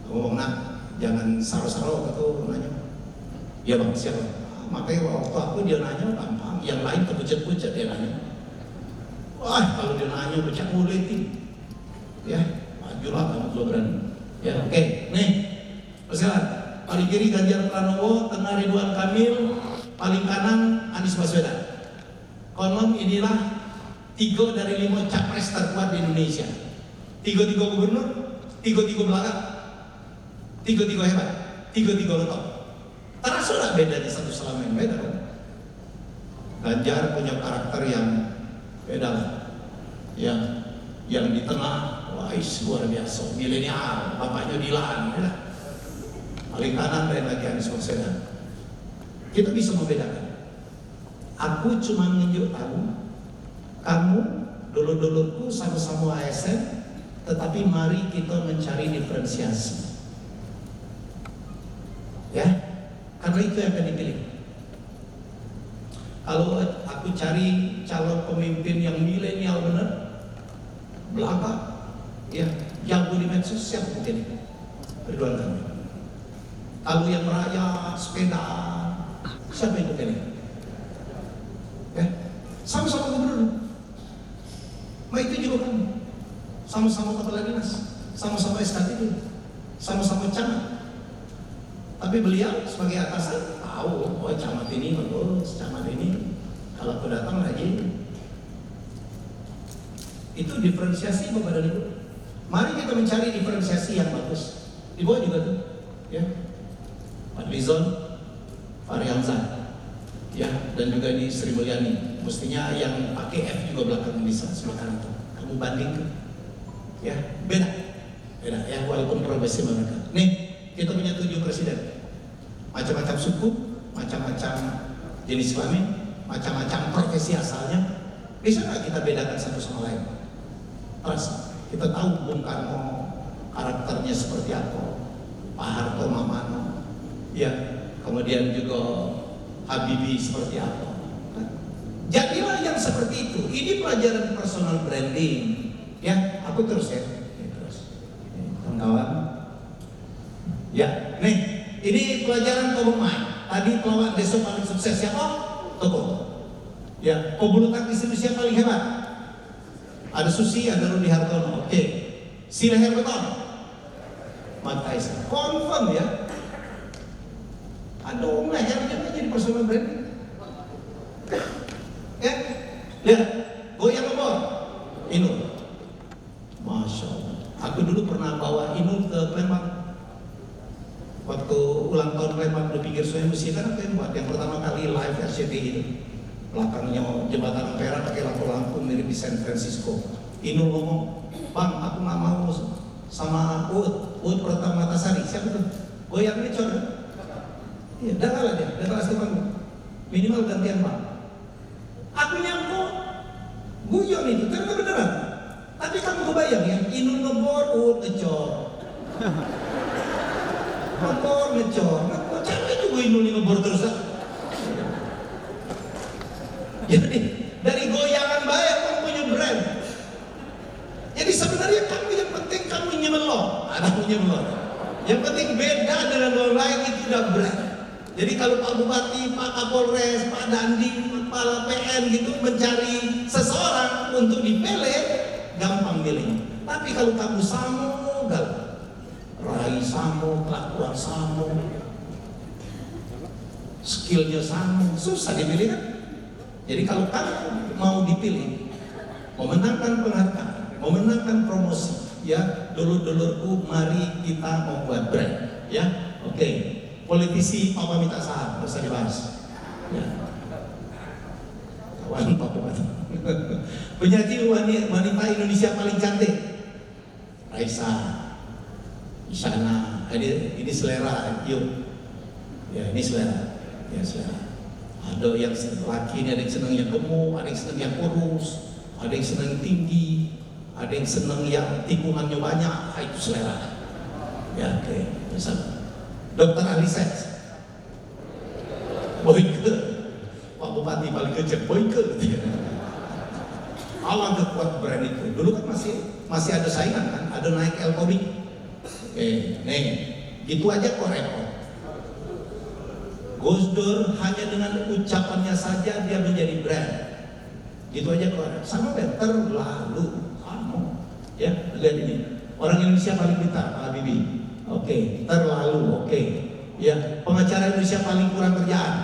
Aku ngomong nak, jangan saro-saro atau nanya. Ya bang siapa? Makanya waktu aku dia nanya gampang, yang lain kepucat-pucat dia nanya. Wah kalau dia nanya becak mulai itu, ya majulah kamu lo berani. Ya oke, nih persilakan. Paling kiri Ganjar Pranowo, tengah Ridwan Kamil, paling kanan Anies Baswedan. Kolom inilah 3 dari 5 capres terkuat di Indonesia. 3 gubernur, 3 belakang, 3 hebat, 3 top. Terasa lah bedanya satu sama yang beda kan? Ganjar punya karakter yang beda lah. Yang di tengah, wah luar biasa, milenial, bapaknya Dilan, ya. Paling kanan dan lagi Anies Baswedan. Kita bisa membedakan. Aku cuma nunjuk tahu, kamu dulur-dulurku sama-sama ASN, tetapi mari kita mencari diferensiasi. Ya, karena itu yang akan dipilih. Kalau aku cari calon pemimpin yang milenial benar, belakang, Ya, jago di medsos siapa mungkin? Ridwan Kamil. Kalau yang merayap sepeda, siapa yang mungkin? Ya, sama-sama gubernur. Itu juga kan, sama-sama kepala dinas, sama-sama SKT, sama-sama camat. Tapi beliau sebagai atasan tahu, oh camat ini bagus, camat ini kalau aku datang lagi. Itu diferensiasi kepada itu. Mari kita mencari diferensiasi yang bagus. Di bawah juga tuh, ya, Fadlizon, Fahri Hamzah, ya, dan juga di Sri Mulyani. Mestinya yang pakai F juga belakang bisa sebelah itu. Kamu bandingkan, ya, beda ya, walaupun profesi mereka. Nih, kita punya 7 presiden, macam-macam suku, macam-macam jenis kelamin, macam-macam profesi asalnya. Bisa nggak kita bedakan satu sama lain? Terus kita tahu Bung Karno karakternya seperti apa, Pak Harto Mamano, ya, kemudian juga Habibie seperti apa. Jadilah yang seperti itu. Ini pelajaran personal branding, ya. Aku terus ya, terus, kawan-kawan. Ya, nih, ini pelajaran Tomomai. Tadi pelawak desa paling sukses siapa? Toko. Ya, pebulu tangkis Indonesia paling hebat. Ada Susi, ada Rudi Hartono. Oke. Si leher beton. Mike Tyson. Confirm ya. Ada om lehernya jadi personal branding. Ya, lihat, goyang obor, Inul. Masya Allah. Aku dulu pernah bawa Inul ke Palembang. Waktu ulang tahun Palembang di pinggir Sungai Musi kan aku yang buat yang pertama kali live RCTI itu. Belakangnya jembatan Ampera pakai lampu-lampu mirip di San Francisco. Inul ngomong, Bang, aku nggak mau sama Uut Pratama Matasari. Siapa tuh? Goyang ini coba. Iya, dah kalah dia, dah kalah Stefan. Minimal gantian Bang. Aku nyangkut guyon itu, ternyata beneran. Tapi kamu kebayang ya, Inul ngebor, Uut ngecor. Ngebor, ngecor. Capek juga Inul ngebor terus. Jadi dari goyangan bayar kamu punya brand. Jadi sebenarnya kamu yang penting kamu nyemelok, ada nyemelok. Yang penting beda dengan orang lain itu udah brand. Jadi kalau Pak Bupati, Pak Kapolres, Pak Dandim, Kepala PN gitu mencari seseorang untuk dipilih, gampang milih. Tapi kalau kamu samo, rai samo, kelakuan samo, skillnya samo, susah dipilih kan? Jadi kalau kamu mau dipilih, memenangkan penghargaan, memenangkan promosi, ya, dulur-dulurku, mari kita membuat brand, ya, oke. Politisi Papa minta saham, bisa dibahas. Ya. Kawan Papa. Penyanyi wanita Indonesia paling cantik, Raisa, Isyana. Ini selera, yuk. Ya ini selera, ya selera. Ada yang laki, ada yang senang yang gemuk, ada yang senang yang kurus, ada yang senang tinggi, ada yang senang yang tikungannya banyak. Itu selera. Ya oke, bisa. Dokter ahli seks, Boyke, Pak Bupati paling kecil, Boyke. Allah kuat brand itu. Dulu kan masih ada saingan kan, ada naik Elkobi. Oke, nih, gitu aja kok repot. Gus Dur hanya dengan ucapannya saja dia menjadi brand. Gitu aja kok. Sama better lalu, kamu, ya lihat ini. Orang Indonesia paling pintar, Pak Habibie. Oke, terlalu oke. Ya, pengacara Indonesia paling kurang kerjaan.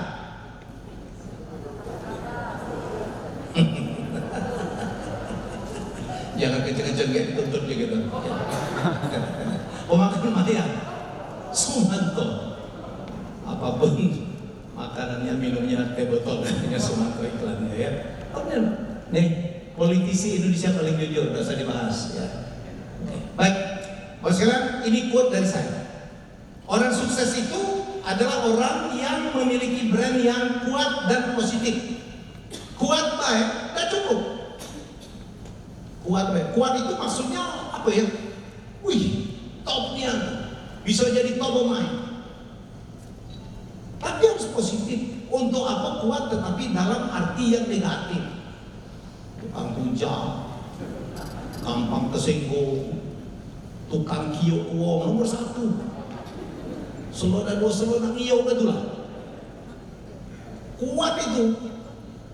Jangan kenceng-kenceng kayak dituntut gitu. Pemakan maya, Sumanto. Apapun makanannya, minumnya, teh botol, hanya Sumanto iklannya ya. Kemudian, nih politisi Indonesia paling jujur, nggak usah dibahas ya. Baik. Sekarang ini quote dari saya. Orang sukses itu adalah orang yang memiliki brand yang kuat dan positif. Kuat baik, tidak cukup. Kuat baik. Kuat itu maksudnya apa ya? Wih, topnya bisa jadi top of mind. Tapi harus positif. Untuk apa kuat tetapi dalam arti yang negatif? Tukang puja, gampang tersinggung. tukang kio uang nomor 1. Seloda dua seloda kio betulah. Kuat itu.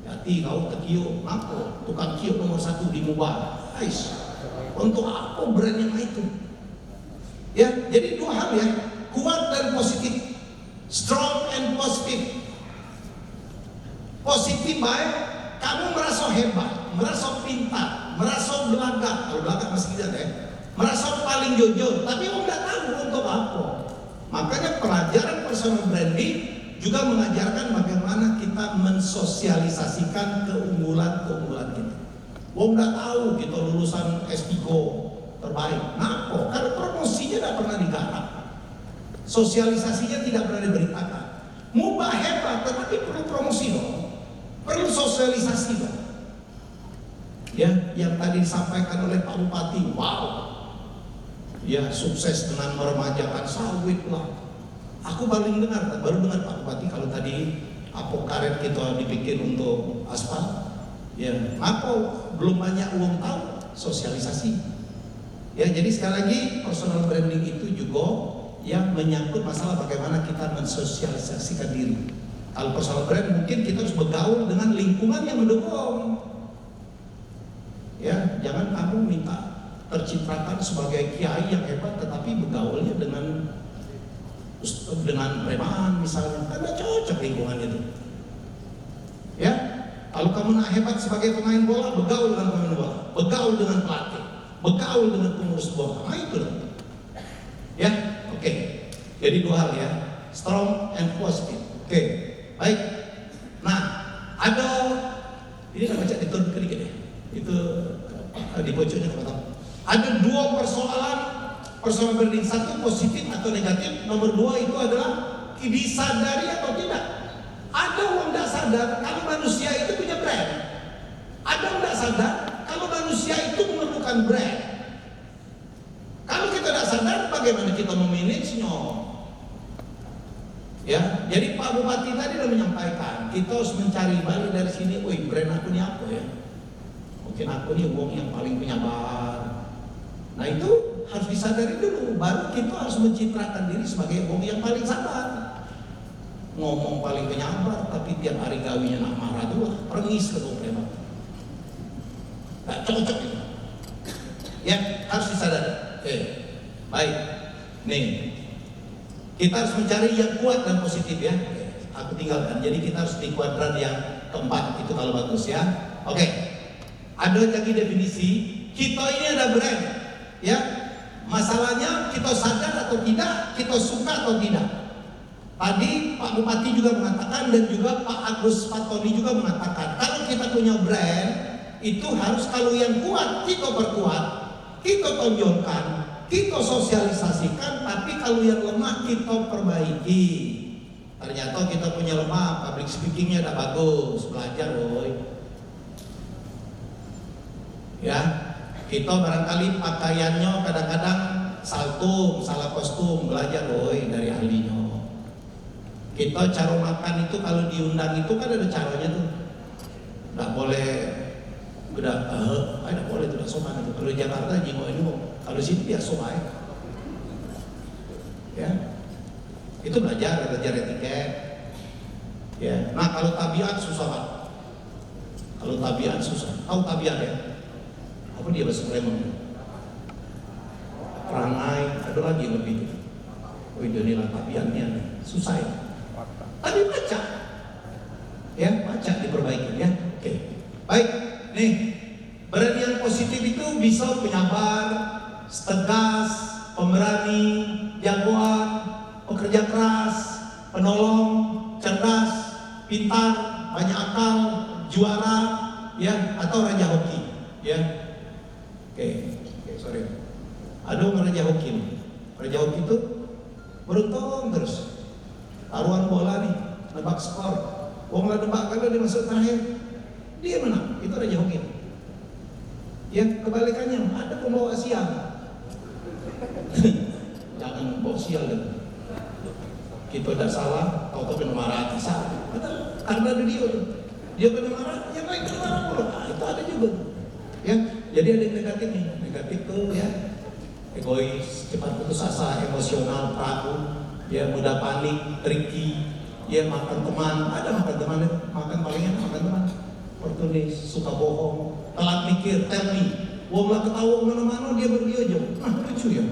Hati kau ke kio, ngapo tukang kio nomor 1 di Mubah. Ais. Untuk apa brand yang itu? Ya, jadi dua hal ya, kuat dan positif. Strong and positive. Positif baik, kamu merasa hebat, merasa pintar, merasa belagak. Kalau belagak masih tidak ya. Merasa paling jujur, tapi kamu tidak tahu untuk apa. Makanya pelajaran personal branding juga mengajarkan bagaimana kita mensosialisasikan keunggulan-keunggulan kita. Kamu tidak tahu kita lulusan S3 terbaik. Kenapa? Karena promosinya tidak pernah digarap. Sosialisasinya tidak pernah diberitakan. Mubah hebat, tetapi perlu promosi dong. Perlu sosialisasi dong. Ya, yang tadi disampaikan oleh Pak Bupati, wow. Ya, sukses dengan meremajakan sawit lah. Aku baru dengar Pak Bupati kalau tadi apa karet kita dibikin untuk aspal. Ya, apa belum banyak uang tahu sosialisasi. Ya, jadi sekali lagi personal branding itu juga yang menyangkut masalah bagaimana kita mensosialisasikan diri. Kalau personal brand mungkin kita harus bergaul dengan lingkungan yang mendukung. Ya, jangan kamu minta tercitrakan sebagai kiai yang hebat tetapi bergaulnya dengan preman misalnya, kan tidak cocok lingkungan itu. Ya, kalau kamu nak hebat sebagai pemain bola, bergaul dengan pemain bola, bergaul dengan pelatih, bergaul dengan pengurus bola, nah itu loh. Ya, oke. Jadi dua hal ya, strong and positive. Oke, baik. Nah, ada ini saya baca diturun sedikit ya. Itu di pojoknya teman-teman. Ada dua persoalan personal branding, satu positif atau negatif, nomor 2 itu adalah disadari atau tidak. Ada orang tidak sadar kalau manusia itu punya brand. Ada orang tidak sadar kalau manusia itu memerlukan brand. Kalau kita tidak sadar, bagaimana kita memanagenya? Ya, jadi Pak Bupati tadi sudah menyampaikan, kita harus mencari balik dari sini. Woi, brand aku ini apa ya? Mungkin aku ini wong yang paling penyabar. Nah itu harus disadari dulu, baru kita harus mencitrakan diri sebagai wong yang paling sabar. Ngomong paling penyabar, tapi tiap hari gawinya nak marah dulu, perngis ke preman. Gak cocok itu. Ya, harus disadari. Oke, baik. Nih, kita harus mencari yang kuat dan positif ya. Oke, aku tinggalkan. Jadi kita harus di kuadran yang keempat itu kalau bagus ya. Oke, ada lagi definisi. Kita ini ada brand. Ya, masalahnya kita sadar atau tidak, kita suka atau tidak. Tadi Pak Bupati juga mengatakan dan juga Pak Agus Fatoni juga mengatakan kalau kita punya brand itu harus kalau yang kuat kita perkuat, kita tonjolkan, kita sosialisasikan, tapi kalau yang lemah kita perbaiki. Ternyata kita punya lemah, public speakingnya tidak bagus, belajar boy. Ya. Kita barangkali pakaiannya kadang-kadang saltum, salah kostum, belajar boy dari ahlinya. Kita cara makan itu kalau diundang itu kan ada caranya tuh. Nggak boleh tidak boleh tidak sopan itu. Kalau di Jakarta jengok ini, kalau sini biasa baik. Ya, itu belajar etiket. Ya, nah kalau tabiat susah Pak. Kalau tabiat susah. Tahu tabiat ya? Apa dia bahasa Palembang? Perangai, ada lagi yang lebih. Oh inilah tabiatnya, susah ya. Tapi baca, ya baca diperbaiki ya. Oke, baik. Nih, brand yang positif itu bisa penyabar, tegas, pemberani, jagoan, pekerja keras, penolong, cerdas, pintar, banyak akal, juara, ya atau raja hoki, ya. Oke, sorry. Ada orang raja hoki. Raja hoki itu beruntung terus. Taruhan bola nih, nebak skor. Wong lah nebak kalau dia masuk terakhir, dia menang. Itu raja hoki. Ya kebalikannya, ada pembawa sial. Jangan bawa sial gitu. Kita tidak salah, tahu-tahu kena marah atas salah. Betul, karena dia tuh. Dia kena marah, yang lain kena marah pula. Itu ada juga. Ya. Jadi ada yang negatif nih, negatif tuh ya egois, cepat putus asa, emosional, peragu, ya mudah panik, tricky, ya makan teman, ada makan teman, makan palingan makan teman, oportunis, suka bohong, telat mikir, tell me, wong lah ketawa mana-mana dia berdiojo, lucu ya,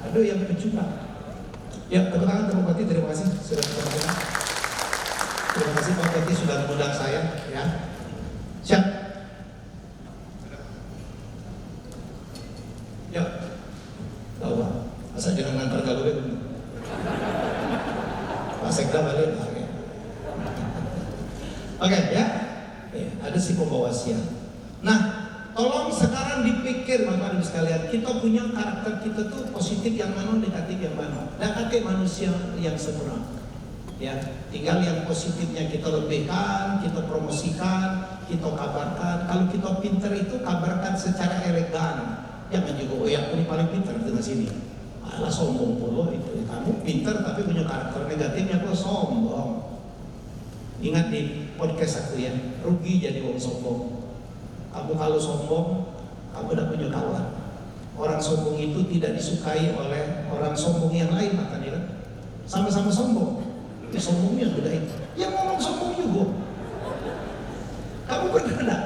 ada yang pecundang. Ya, tepuk tangan Pak Bupati, terima kasih sudah bersama. Terima kasih Pak Bupati sudah mengundang saya, ya. Siap. Ya, tahu Pak. Asal jangan ngantar gawe dulu. Pak Sekda balik. Oke, ya. Ada si pembawa siang. Nah, tolong sekarang dipikir Bapak Ibu sekalian, kita punya karakter kita tuh positif yang mana, negatif yang mana. Dan kakek manusia yang sempurna. Ya, tinggal yang positifnya kita lebihkan, kita promosikan, kita kabarkan. Kalau kita pinter itu kabarkan secara elegan. Jangan juga, oh ya aku ini paling pinter di sini. Alah sombong pula itu. Kamu pinter tapi punya karakter negatifnya kok sombong. Ingat di podcast aku ya, rugi jadi orang sombong. Kamu kalau sombong, kamu tidak punya kawan. Orang sombong itu tidak disukai oleh orang sombong yang lain, makanya kan sama-sama sombong. Itu sombongnya beda itu. Yang ngomong sombong juga. Kamu pernah enggak?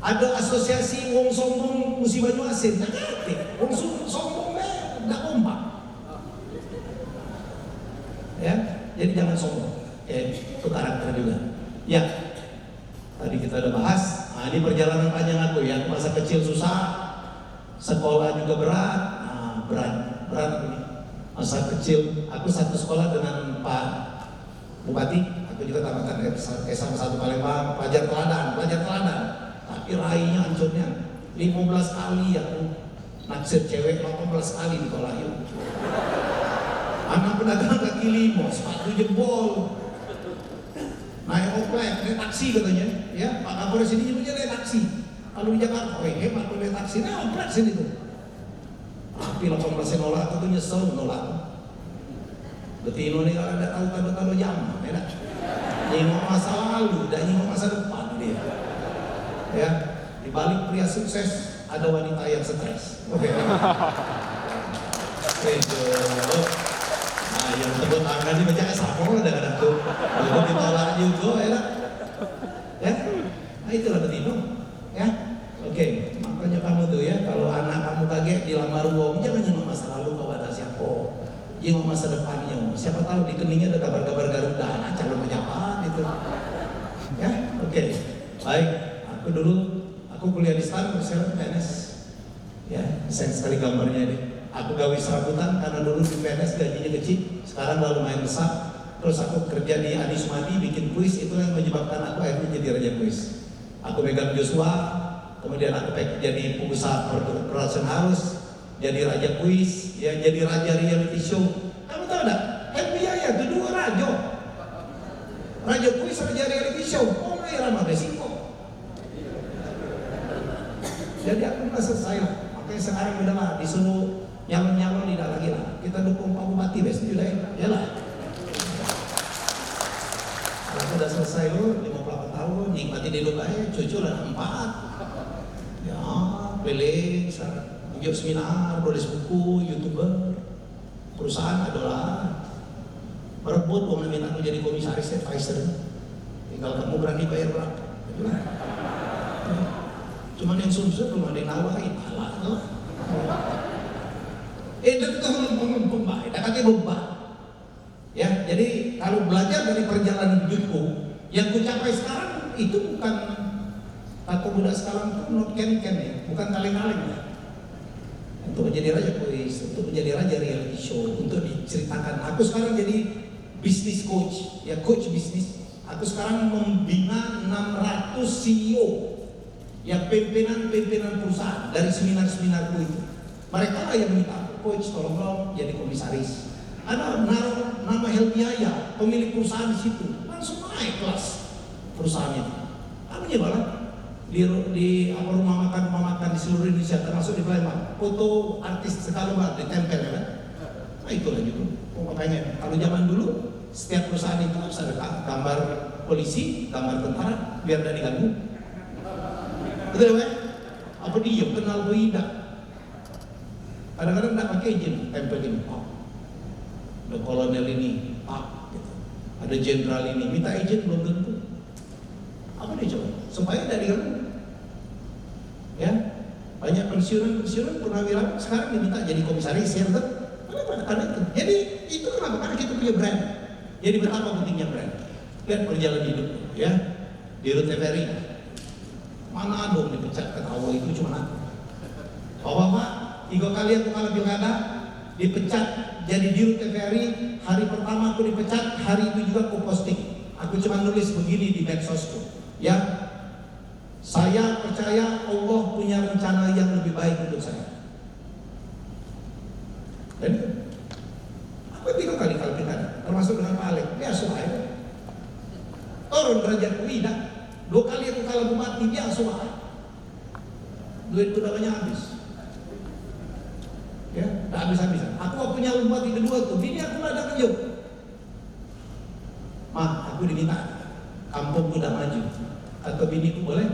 Ada asosiasi wong sombong musim Banyu Asin, ngerti? Wong sombong enggak kompak. Ya, jadi jangan sombong. Itu karakter juga. Ya, tadi kita udah bahas. Nah, ini perjalanan panjang aku ya. Masa kecil susah, sekolah juga berat. Nah, berat ini. Masa kecil, aku satu sekolah dengan Pak Bupati. Aku juga tamatan SMA 1 Palembang, pelajar teladan. Tapi raihnya hancurnya. 15 kali aku naksir cewek, 18 kali ditolak yuk. Anak pedagang kaki lima, sepatu jebol. Naik oplek, naik taksi katanya, ya Pak Kapolres ini nyebutnya naik taksi. Kalau di Jakarta, hebat kalau naik taksi, naik oplek sini tuh. Tapi 18 nolak, aku tuh nyesel nolak. Betino nih kalau ada tahu jam, ya. Nyingok masa lalu, dan nyingok masa depan dia. Ya, di balik pria sukses ada wanita yang stres. Oke. Nah, yang tepuk tangan ini baca sapor dengan aku. Lalu ditolak juga, ya. Ya, nah itulah betino. Ya, oke. Makanya kamu tuh ya, kalau anak kamu kaget dilamar wong, jangan nyingok masa lalu kepada siapa. Nyingok masa depannya. Siapa tahu di keningnya ada kabar-kabar Garuda, nah, calon pejabat itu. Ya, oke. Baik. Aku kuliah di STAN, sekarang PNS. Ya, sayang sekali gambarnya ini. Aku gawe serabutan karena dulu di PNS gajinya kecil, sekarang udah lumayan besar. Terus aku kerja di Adi Sumadi bikin kuis, itu yang menyebabkan aku akhirnya jadi raja kuis. Aku megang Joshua, kemudian aku jadi pengusaha production house, jadi raja kuis, ya jadi raja reality show. Kamu tahu enggak? FBI ya, itu dua raja. Raja kuis, raja reality show. Oh, my ramah resiko. Jadi aku udah selesai lah. Makanya sekarang udah lah disuruh nyalon tidak lagi lah. Kita dukung Pak Bupati besok udah ya lah. Kalau udah selesai lu 58 tahun nikmati hidup aja, cucu lah 4. Ya, pilih yuk seminar, tulis buku, YouTuber, perusahaan adalah berebut mau minta aku jadi komisaris advisor. Tinggal kamu berani bayar berapa. Cuman yang sumsum belum ada yang nawarin, alah tuh. Itu ngomong baik, kakaknya beban. Ya, jadi kalau belajar dari perjalanan hidupku, yang ku capai sekarang itu bukan kata muda sekarang itu not ken-ken ya, bukan kaleng-kaleng ya. Untuk menjadi raja kuis, untuk menjadi raja reality show, untuk diceritakan. Aku sekarang jadi business coach, ya coach bisnis. Aku sekarang membina 600 CEO. Ya pimpinan perusahaan dari seminar-seminarku itu. Mereka lah yang minta aku, coach tolong dong jadi komisaris. Ada nama Helmiaya, pemilik perusahaan di situ, langsung naik kelas perusahaannya. Kamu nyebalah di rumah makan di seluruh Indonesia, termasuk di Palembang. Foto artis sekali banget ditempel ya kan? Nah itulah juga. Makanya kalau zaman dulu setiap perusahaan itu harus ada gambar polisi, gambar tentara, biar tidak diganggu. Betul ya? Apa dia kenal Wida? Kadang-kadang nggak pakai izin, tempelin Pak. Ada kolonel ini, Pak. Gitu. Ada jenderal ini, minta izin belum tentu. Apa dia coba? Supaya dari kamu, ya banyak pensiunan purnawirawan sekarang diminta jadi komisaris ya, betul? Kenapa? Karena itu. Jadi itu kenapa? Karena kita punya brand. Jadi betapa pentingnya brand. Lihat perjalanan hidup, ya. Di Rut TVRI, mana dong dipecat ketawa itu cuma aku. Bapak, 3 kali aku kalah pilkada, dipecat jadi di Rut TVRI. Hari pertama aku dipecat, hari itu juga aku posting. Aku cuma nulis begini di medsosku, ya. Saya percaya Allah punya rencana yang lebih baik untuk saya. Dan aku 3 kali kalah pilkada, termasuk dengan Pak Alek. Biasa aja. Turun derajatku tidak. 2 kali aku kalah bupati, biasa aja. Duit udah habis. Ya, tak habis-habisan. Aku punya bupati kedua tuh, bini aku ada kejauh. Mak, aku diminta, kampung udah maju. Atau biniku boleh,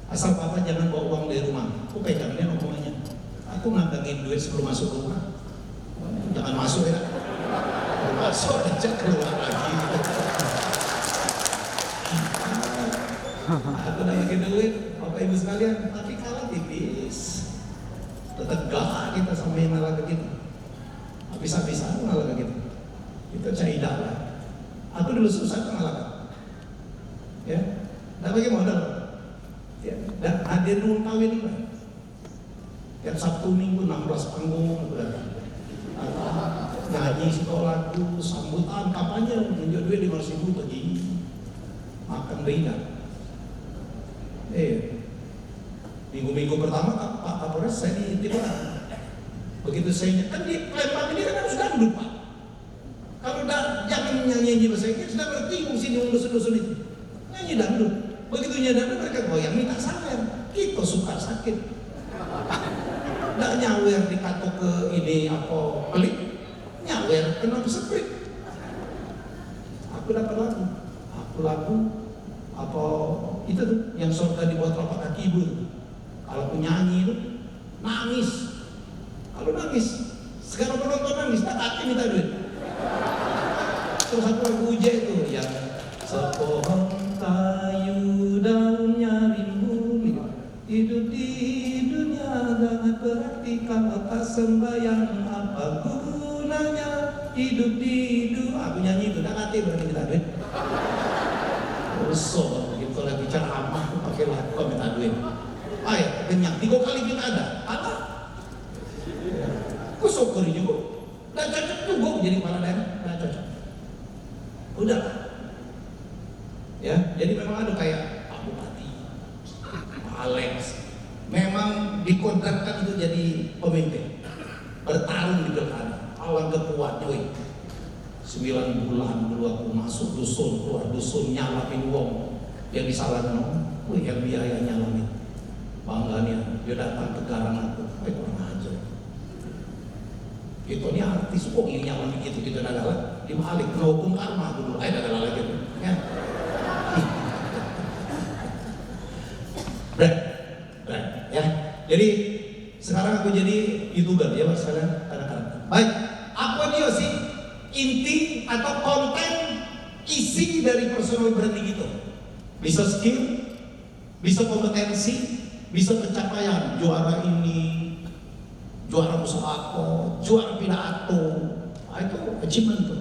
asal papa jangan bawa uang dari rumah. Aku pegang dia omongannya. Aku ngantengin duit sebelum masuk rumah. Jangan masuk ya. Masuk aja keluar lagi. Aku naikin duit, Bapak Ibu sekalian, tapi kalah tipis. Tetap galak kita sama yang ngalah ke kita. Habis-habisan ngalah ke kita. Itu caidah lah. Aku dulu susah ngalah. Ya, tidak pakai modal. Ya, dan hadir ulang tahun ini, tiap Sabtu Minggu 16 panggung aku datang. Nyanyi sekolah lagu, sambutan, kampanye, tunjuk duit 5.000 pergi makan beda. Minggu-minggu pertama Pak Kapolres saya di Timur. Begitu saya kan di Lembang ini kan harus dangdut Pak. Kalau jangan nyanyi bahasa Inggris, sudah ngerti sini dusun-dusun itu. Nyanyi dangdut. Begitu nyanyi dangdut mereka goyang minta sawer. Kita suka sakit. Nggak nyawer dikatok ke ini apa pelik. Nyawer kena peseprit. Aku dapat lagu apa itu tuh yang surga di bawah telapak kaki ibu. Kalau aku nyanyi itu nangis. Kalau nangis, sekarang penonton nangis, tak hati minta duit. Terus aku lagu Uja itu yang sepohon kayu daunnya rimbun, hidup di dunia sangat berarti kalau tak sembahyang apa gunanya hidup di dunia. Aku nyanyi itu, tak hati berarti minta duit. Rusuh, gitu lagi ceramah aku pakai lagu minta duit. Ayo, kenyang, 3 kali kita ada, Allah. Aku syukuri juga. Dan cocok juga jadi kepala daerah, dan cocok. Udah. Ya, jadi memang ada kayak Pak Bupati, Pak Alex. Memang dikodratkan untuk jadi pemimpin. Bertarung di pilkada. Awal kekuat, cuy. 9 bulan dulu aku masuk dusun, keluar dusun, nyalamin wong yang disalahkan, yang biaya nyalamin. Bangganya, dia datang ke garang aku, kurang aja. Itu nih artis kok yang nyalamin gitu nagala, dibalik kena hukum karma dulu, nagala lagi. Ya. Brand, ya. Jadi sekarang aku jadi YouTuber ya Mas kalian, kadang-kadang. Baik, apa dia sih inti atau konten isi dari personal branding itu? Bisa skill, bisa kompetensi, bisa pencapaian, juara ini, juara musabaqah, juara pidato, itu achievement tuh.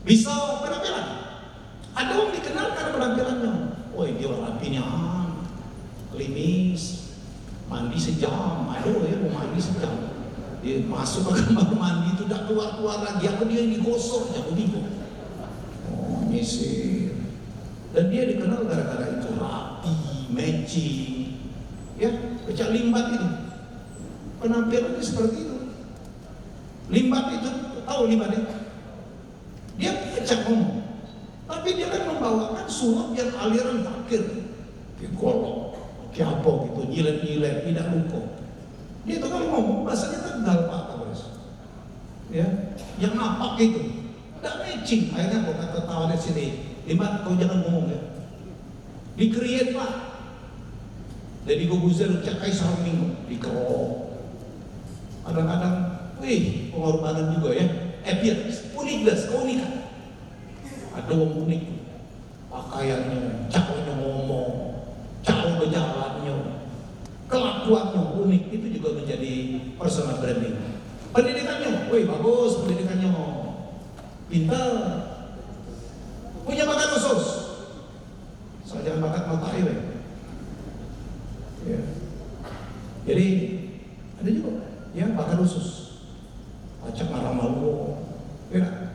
Bisa penampilan. Ada orang dikenal karena penampilannya. Oh dia rapinya, klimis, mandi sejam. Aduh ya mau mandi sejam. Dia masuk ke kamar mandi itu udah keluar lagi. Aku dia yang digosok, aku bingung. Oh nyisir. Dan dia dikenal gara-gara itu rapi, matching, ya pecah limbat itu. Penampilannya seperti itu. Limbat itu, tahu limbatnya? Dia pecah ngomong. Tapi dia kan membawakan sulap yang aliran fakir. Digolok, apa gitu, nyilet-nyilet, tidak lupa. Dia itu kalau ngomong bahasanya Tegal Pak Kapolres. Ya, yang napak itu. Tidak matching. Akhirnya aku kata tawa di sini. Limbat, kau jangan ngomong ya. Di-create Pak. Jadi gue buzer cakai sarung minggu. Dikerok. Kadang-kadang Wih, pengorbanan juga ya. Appearance, uniqueness, keunikan. Ada wong unik, pakaiannya, caranya ngomong, cara berjalannya, kelakuannya unik, itu juga menjadi personal branding. Pendidikannya, wih bagus pendidikannya, pintar, punya bakat khusus. Soal jangan bakat mata air ya. Jadi ada juga ya bakat khusus. Baca marah malu, ya,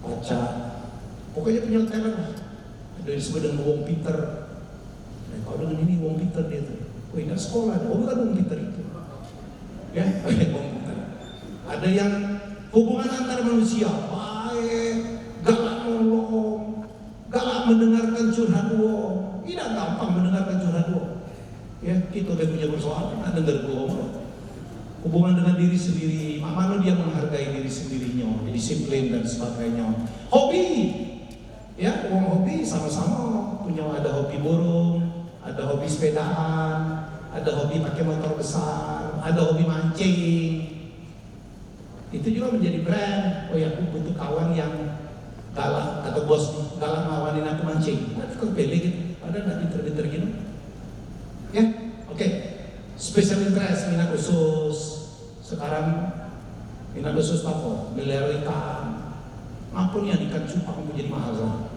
baca, pokoknya punya talent. Ada yang disebut dengan wong pinter. Nah, kalau dengan ini wong pinter dia tuh, oh ini sekolah, oh bukan wong pinter itu, ya, wong pinter. Ada yang hubungan antar manusia baik, galak nolong, galak mendengarkan curhat wong. Tidak gampang mendengarkan curhat wong. Ya, kita udah punya persoalan, ada dengar wong. Hubungan dengan diri sendiri, mana dia menghargai diri sendirinya, disiplin dan sebagainya. Hobi, ya, uang hobi sama-sama punya, ada hobi burung, ada hobi sepedaan, ada hobi pakai motor besar, ada hobi mancing. Itu juga menjadi brand. Oh ya, aku butuh kawan yang galak atau bos galak ngawanin aku mancing. Nanti kok pilih gitu, ada nggak pinter-pinter gitu? Ya, oke. Special interest, minat khusus. Sekarang minat khusus apa? Melihara ikan. Maupun yang ikan cupang menjadi mahal.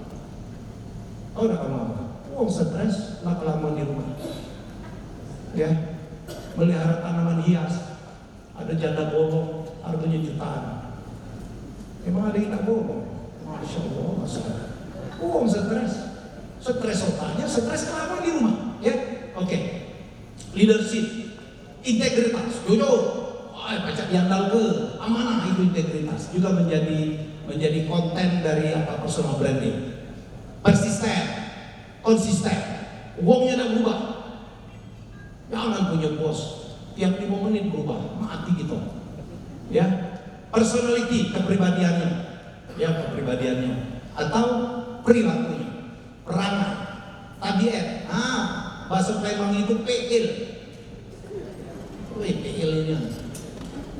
Oh, udah kamu apa? Oh, stres, lama-lama di rumah. Ya, melihara tanaman hias. Ada janda bolong, harganya jutaan. Emang ada ikan bolong? Masya Allah, masya Allah. Oh, stres otaknya, stres lama di rumah. Ya, oke. Leadership, integritas, jujur, baca diandal ke amanah, itu integritas juga menjadi konten dari apa personal branding. Persisten, konsisten, uangnya tidak berubah. Jangan punya bos tiap 5 menit berubah, mati gitu. Ya, personality, kepribadiannya, ya kepribadiannya, atau perilakunya, perangai, tabiat. Bahasa Palembang itu PL. Wih, PL ini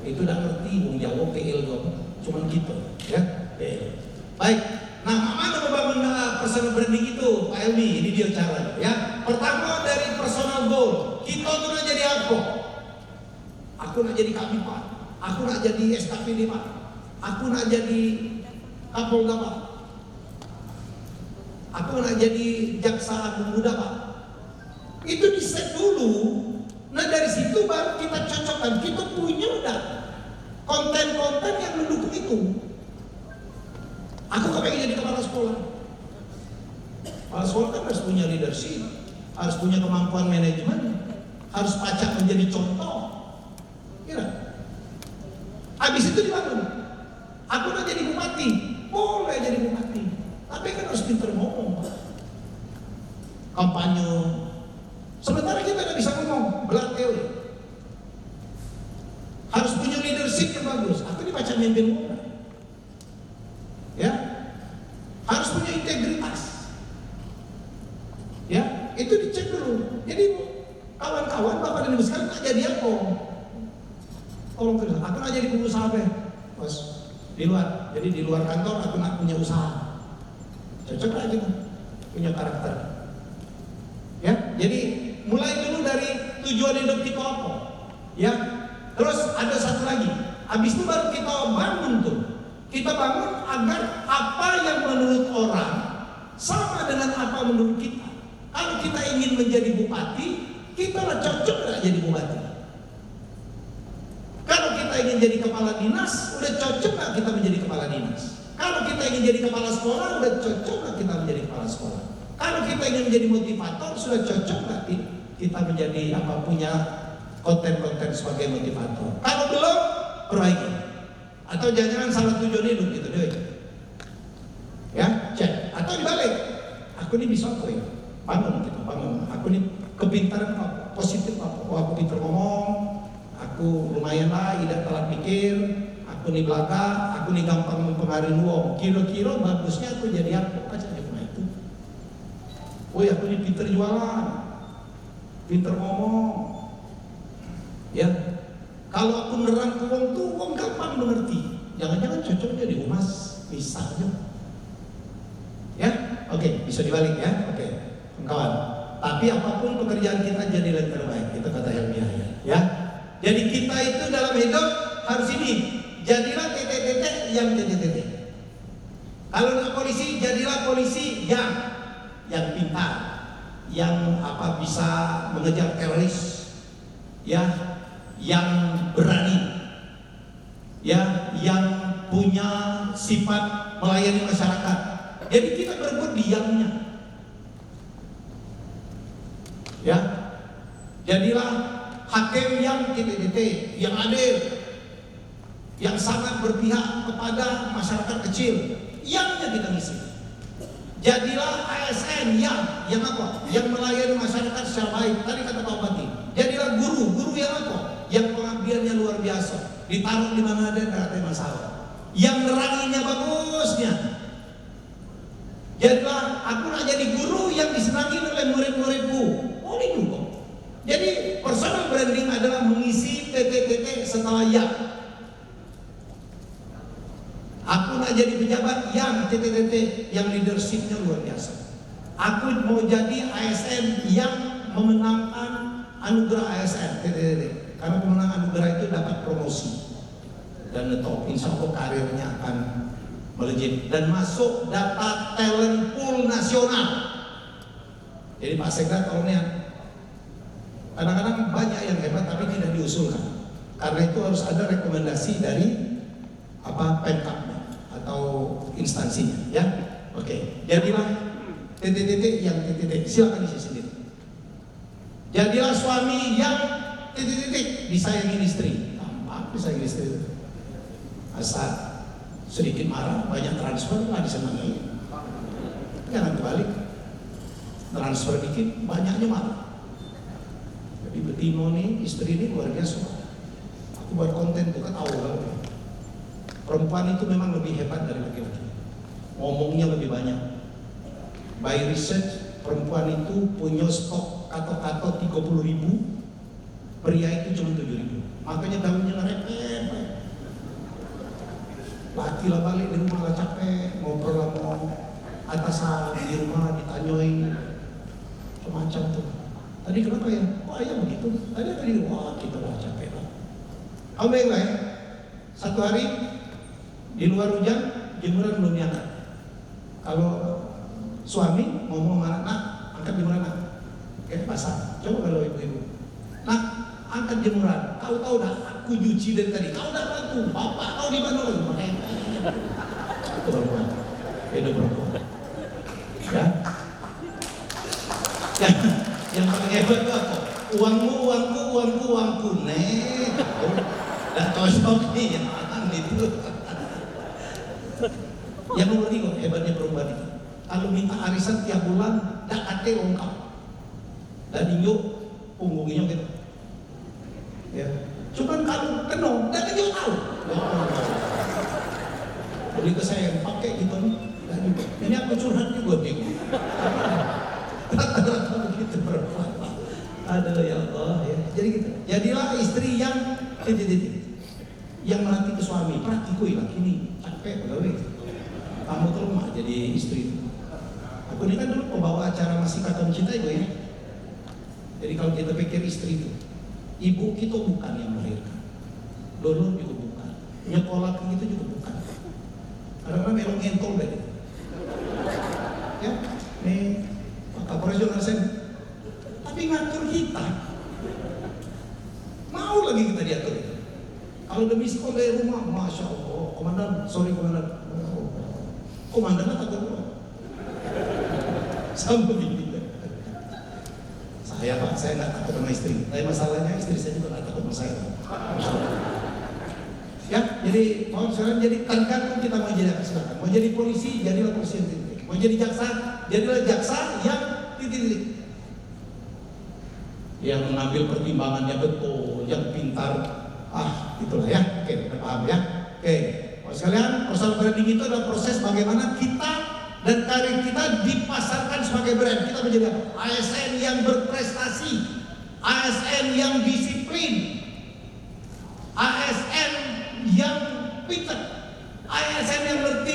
itu udah ngerti, Bung Jawa PL itu apa? Cuman gitu, ya PL. Baik, nah mana membangun personal branding itu, Pak Elmi? Ini dia cara, ya. Pertama dari personal goal, kita tuh nak jadi apa? Aku nak jadi Kapolda, aku nak jadi SKPD Pak, aku nak jadi Kapolda Pak, aku nak jadi Jaksa Agung Muda Pak. Itu di set dulu. Nah dari situ baru kita cocokkan, kita punya udah konten-konten yang mendukung itu. Aku kepengen jadi kepala sekolah. Kepala sekolah kan harus punya leadership, harus punya kemampuan manajemen, harus pacak menjadi contoh. Kira. Habis itu dibangun. Aku nak jadi bupati, boleh jadi bupati, tapi kan harus pintar ngomong, kampanye. Sementara kita tidak bisa ngomong, belah teori. Harus punya leadership yang bagus. Aku ini baca mimpin orang. Ya, harus punya integritas. Ya, itu dicek dulu. Jadi kawan-kawan bapak dan ibu sekalian nak jadi apa? Tolong terus. Aku nak jadi pengusaha apa? Bos, di luar. Jadi di luar kantor aku nak punya usaha. Cocok lah gitu. Punya karakter. Ya, jadi mulai dulu dari tujuan hidup kita apa, ya. Terus ada satu lagi, habis itu baru kita bangun tuh. Kita bangun agar apa yang menurut orang sama dengan apa menurut kita. Kalau kita ingin menjadi bupati, kita lah cocok nggak jadi bupati. Kalau kita ingin jadi kepala dinas, udah cocok nggak kita menjadi kepala dinas. Kalau kita ingin jadi kepala sekolah, udah cocok nggak kita menjadi kepala sekolah. Kalau kita ingin menjadi motivator, sudah cocok nggak kita menjadi apa, punya konten-konten sebagai motivator. Kalau belum, perbaiki. Atau jangan-jangan salah tujuan hidup gitu deh. Ya, cek. Atau dibalik. Aku ini bisa apa ya? Bangun kita, bangun. Aku ini kepintaran apa? Positif apa? Oh, aku pintar ngomong. Aku lumayan lah, tidak telat mikir. Aku ini belaga. Aku ini gampang mempengaruhi uang. Kira-kira bagusnya aku jadi apa? Aja cuma itu. Woi, aku ini pintar jualan. Pintar ngomong, ya. Kalau aku nerang ke wong tuh, wong gampang mengerti. Jangan-jangan cocoknya di humas, misalnya. Ya, oke, bisa dibalik ya, oke, kawan. Tapi apapun pekerjaan kita jadilah terbaik, itu kata Yeremia ya. Jadi kita itu dalam hidup harus ini, jadilah titik-titik yang titik-titik. Kalau polisi, jadilah polisi yang pintar, yang bisa mengejar teroris, ya, yang berani, ya, yang punya sifat melayani masyarakat. Jadi kita berbuat diamnya, ya. Jadilah hakim yang titik-titik, yang adil, yang sangat berpihak kepada masyarakat kecil. Yangnya kita ngisi. Jadilah ASN yang apa? Yang melayani masyarakat secara baik. Tadi kata Pak Bupati. Jadilah guru yang apa? Yang pengabdiannya luar biasa. Ditaruh di mana ada nggak ada masalah. Yang neranginya bagusnya. Jadilah aku nak jadi guru yang disenangi oleh murid-muridku. Boleh juga. Jadi personal branding adalah mengisi titik-titik setelah yang. Aku nak jadi pejabat yang titik-titik, yang leadershipnya luar biasa. Aku mau jadi ASN yang memenangkan anugerah ASN titik-titik. Karena pemenang anugerah itu dapat promosi dan top, insya Allah karirnya akan melejit dan masuk data talent pool nasional. Jadi Pak Sekda tolong ya, kadang-kadang banyak yang hebat tapi tidak diusulkan. Karena itu harus ada rekomendasi dari Pemkabnya atau instansinya, ya. Oke, jadilah titik-titik yang titik-titik. Silakan isi sendiri. Jadilah suami yang titik-titik disayangin istri. Gampang disayangin istri itu. Asal sedikit marah, banyak transfer nggak disenangi. Jangan kebalik. Transfer dikit, banyaknya marah. Jadi Betino nih, istri ini luar biasa. Aku buat konten tuh ketawa. Perempuan itu memang lebih hebat dari laki-laki. Ngomongnya lebih banyak. By research, perempuan itu punya stok kato-kato 30.000, pria itu cuma 7.000. Makanya daunnya ngerepet. Laki lah balik di rumah lah capek, ngobrol sama atasan di rumah ditanyain macam tuh. Tadi kenapa ya? Kok ayah begitu? Tadi wah kita lah capek lah. Kamu yang lain? Satu hari di luar hujan, jemuran belum diangkat. Kalau suami ngomong sama anak, angkat jemuran nak. Kayak basah. Coba kalau ibu-ibu, nak angkat jemuran. Kau tahu dah, aku cuci dari tadi. Kau dah bantu, bapak kau di mana lagi? Makanya itu perempuan. Itu perempuan. Ya. Yang paling hebat itu apa? Uangku, nih. Dah cocok nih, jangan itu. Yang nomor 3 hebatnya perempuan itu. Kalau minta arisan tiap bulan, dah ate lengkap. Dan injok punggungnya gitu. Ya. Cuman kalau kenong, dah injok tahu. Jadi ke saya yang pakai gitu nih. Ini aku curhat juga bingung. Rata-rata begitu perempuan. Aduh ya Allah ya. Jadi gitu. Jadilah istri yang titik-titik. Yang melatih ke suami, praktikui lah ini capek pegawai. Kamu tuh lemah jadi istri. Aku ini kan dulu pembawa acara Masih Katon Cinta itu ya. Jadi kalau kita pikir istri itu, ibu kita bukan yang melahirkan, donor juga bukan, nyekolah itu juga bukan. Kadang-kadang memang ngentol deh. Ya, nih Pak Kapolres Jonasen, tapi ngatur kita, mau lagi kita diatur. Kalau udah miskol dari rumah, masya Allah, komandan, sorry komandan, komandannya takut pulang. Sampai begini. Saya Pak, saya nggak takut sama istri. Tapi masalahnya istri saya juga nggak takut sama saya. Ya, jadi mau sekarang jadi kan kita mau jadi apa sekarang? Mau jadi polisi, jadilah polisi yang titik. Mau jadi jaksa, jadilah jaksa yang titik. Yang mengambil pertimbangannya betul, yang pintar. Itulah ya. Oke, udah paham ya. Oke, sekalian, personal branding itu adalah proses bagaimana kita dan karir kita dipasarkan sebagai brand. Kita menjadi ASN yang berprestasi, ASN yang disiplin,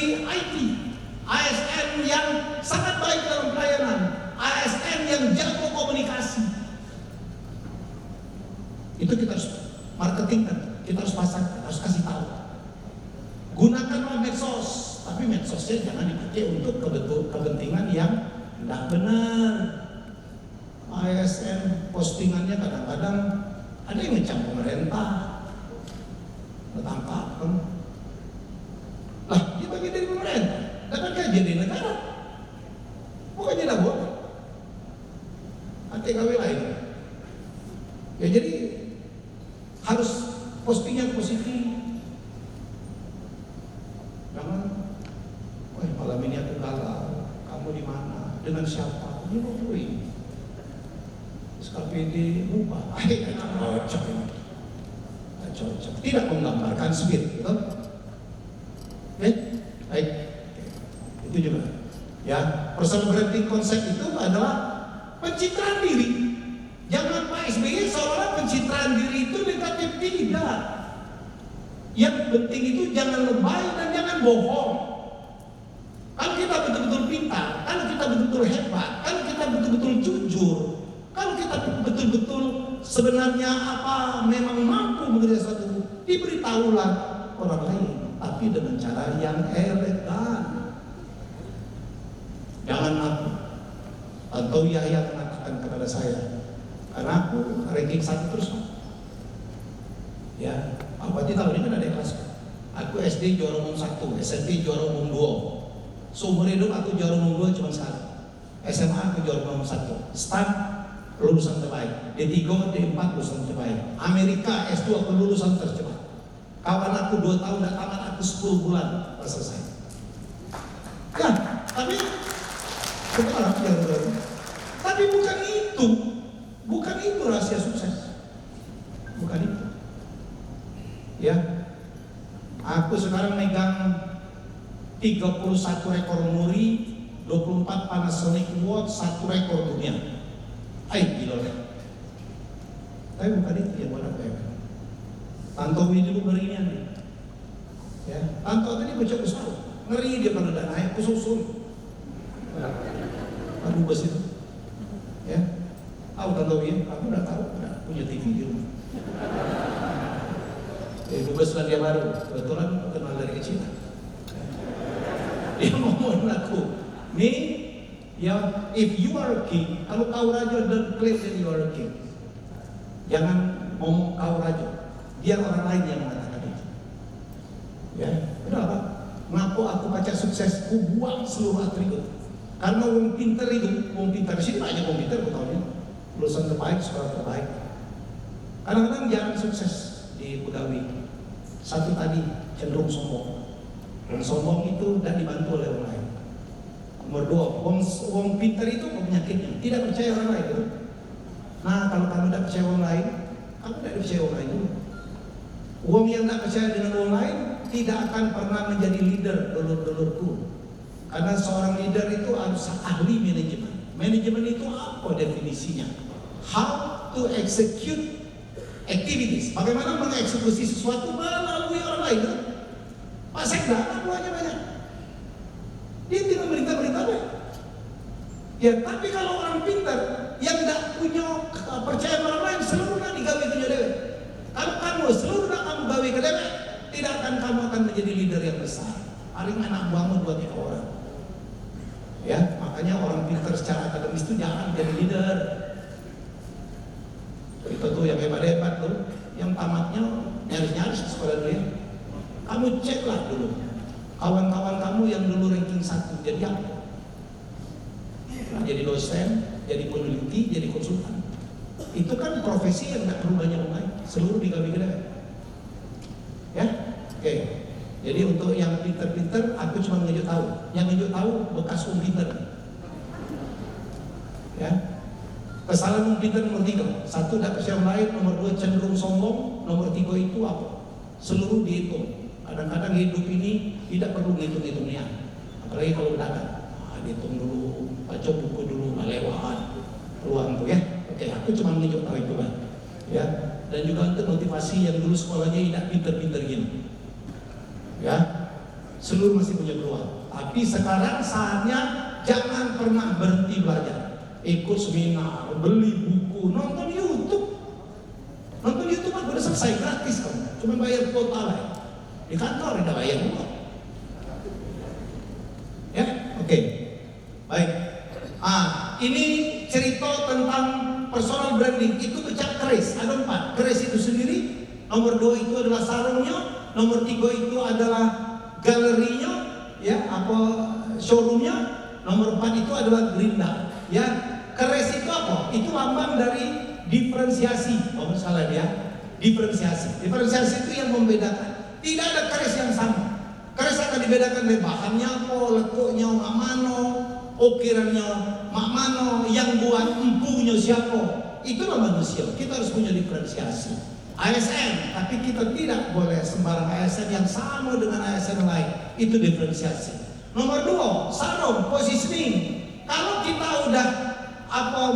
industri IT, ASN yang sangat baik dalam pelayanan, ASN yang jago komunikasi. Itu kita harus marketingkan, kita harus pasang, kita harus kasih tahu. Gunakanlah medsos, tapi medsosnya jangan dipakai untuk kepentingan yang tidak benar. ASN postingannya kadang-kadang ada yang ngecam pemerintah, ketangkap kan? Lah, dia bagian dari pemerintah, dapat gaji dari negara, bukannya tidak boleh. ATKW lain. Ya jadi harus postingnya positif. Jangan, wah malam ini aku galau, kamu di mana? Dengan siapa? Ini mau ini. SKPD lupa, cocok. Tidak menggambarkan speed, gitu. Baik, itu juga. Ya, personal branding konsep itu adalah pencitraan diri. Jangan Pak SBY seolah-olah pencitraan diri itu negatif, tidak. Yang penting itu jangan lebay dan jangan bohong. Kalau kita betul-betul pintar, kalau kita betul-betul hebat, kalau kita betul-betul jujur, kalau kita betul-betul sebenarnya apa memang mampu mengerjakan sesuatu, diberitahulah orang lain, tapi dengan cara yang elegan. Jangan aku atau Yahya mengatakan kepada saya, karena aku ranking 1 terus. Ya, apa tahu ini kan ada kelas. Aku SD juara umum 1, SMP juara umum 2. Seumur hidup aku juara umum 2 cuma sekali. SMA aku juara umum 1. Stan lulusan terbaik. D3, D4 lulusan terbaik. Amerika S2 aku lulusan tercepat. Kawan aku 2 tahun dan tamat, aku 10 bulan selesai. Ya, tapi sekarang ya, tapi bukan itu rahasia sukses. Bukan itu. Ya, aku sekarang megang 31 rekor muri, 24 Panasonic Award, 1 rekor dunia. Gila. Tapi bukan itu yang mana pegang. Tantowi dulu ngerinya nih. Ya, Tanto tadi bocah besar, ngeri dia pada udah naik, kususun. Aduh bos itu. Ya, tahu Tantowi? Aku udah tahu, udah punya TV di rumah. Dubes Selandia Baru, kebetulan kenal dari kecil. Dia ngomongin aku, nih, ya, if you are a king, kalau kau raja, don't claim that you are a king. Jangan ngomong kau raja, biar orang lain yang mengatakan itu. Ya, udah apa? Ngaku aku baca sukses, ku buang seluruh atribut. Karena wong pinter itu, wong pinter sini banyak wong pinter, aku tahu ini. Lulusan terbaik, sekolah terbaik. Kadang-kadang jarang sukses di pegawai. Satu tadi cenderung sombong. Sombong itu dan dibantu oleh orang lain. Nomor 2, wong pintar itu penyakitnya tidak percaya orang lain. Gitu. Nah, kalau kamu tidak percaya orang lain, kamu tidak percaya orang lain dulu. Wong yang tidak percaya dengan orang lain tidak akan pernah menjadi leader, dulur-dulurku. Karena seorang leader itu harus ahli manajemen. Manajemen itu apa definisinya? How to execute activities. Bagaimana mengeksekusi sesuatu melalui orang lain. Kan? Pak Sekda, buahnya banyak. Dia tidak berita-berita baik. Ya, tapi kalau orang pintar yang tidak punya percaya orang lain, seluruhnya digawe ke dewe. Kalau kamu seluruhnya kamu gawe ke dewe, tidak akan kamu akan menjadi leader yang besar. Paling anak buahmu 2-3 orang. Ya, makanya orang pintar secara akademis itu jangan jadi leader. Itu tuh yang hebat-hebat tuh, yang tamatnya nyaris-nyaris di sekolah dulu ya. Kamu ceklah dulu kawan-kawan kamu yang dulu ranking 1 jadi apa? Jadi dosen, jadi peneliti, jadi konsultan. Itu kan profesi yang tidak perlu banyak orang lain, seluruh digawe-gawe. Ya, oke. Jadi untuk yang pinter-pinter, aku cuma ngejuk tahu. Yang ngejuk tahu bekas pinter. Ya. Kesalahan pintar nomor 3, 1 tidak percaya orang lain, nomor 2 cenderung sombong, nomor 3 itu apa? Seluruh dihitung. Kadang-kadang hidup ini tidak perlu ngitung-hitungnya, apalagi kalau berdagang. Hitung dulu, baca buku dulu, lewat peluang tuh ya. Oke, aku cuma menunjuk tahu itu kan. Ya, dan juga untuk motivasi yang dulu sekolahnya tidak pintar-pintar gini. Ya, seluruh masih punya peluang. Tapi sekarang saatnya jangan pernah berhenti belajar. Ikut seminar, beli buku, nonton YouTube. Nonton YouTube kan udah selesai, gratis kamu. Cuma bayar kuota lah. Di kantor udah bayar uang. Ya, oke. Baik. Ini cerita tentang personal branding. Itu becak keris, ada 4. Keris itu sendiri. Nomor 2 itu adalah sarungnya. Nomor 3 itu adalah galerinya, ya, apa showroomnya. Nomor 4 itu adalah gerinda. Ya, keris itu apa? Itu lambang dari diferensiasi. Oh, salah dia. Diferensiasi. Diferensiasi itu yang membedakan. Tidak ada keris yang sama. Keris akan dibedakan dari bahannya apa, lekuknya mak mano, ukirannya mak mano, yang buat empunya siapa. Itulah manusia. Kita harus punya diferensiasi. ASN, tapi kita tidak boleh sembarang ASN yang sama dengan ASN lain. Itu diferensiasi. Nomor 2, sarung, positioning. Kalau kita udah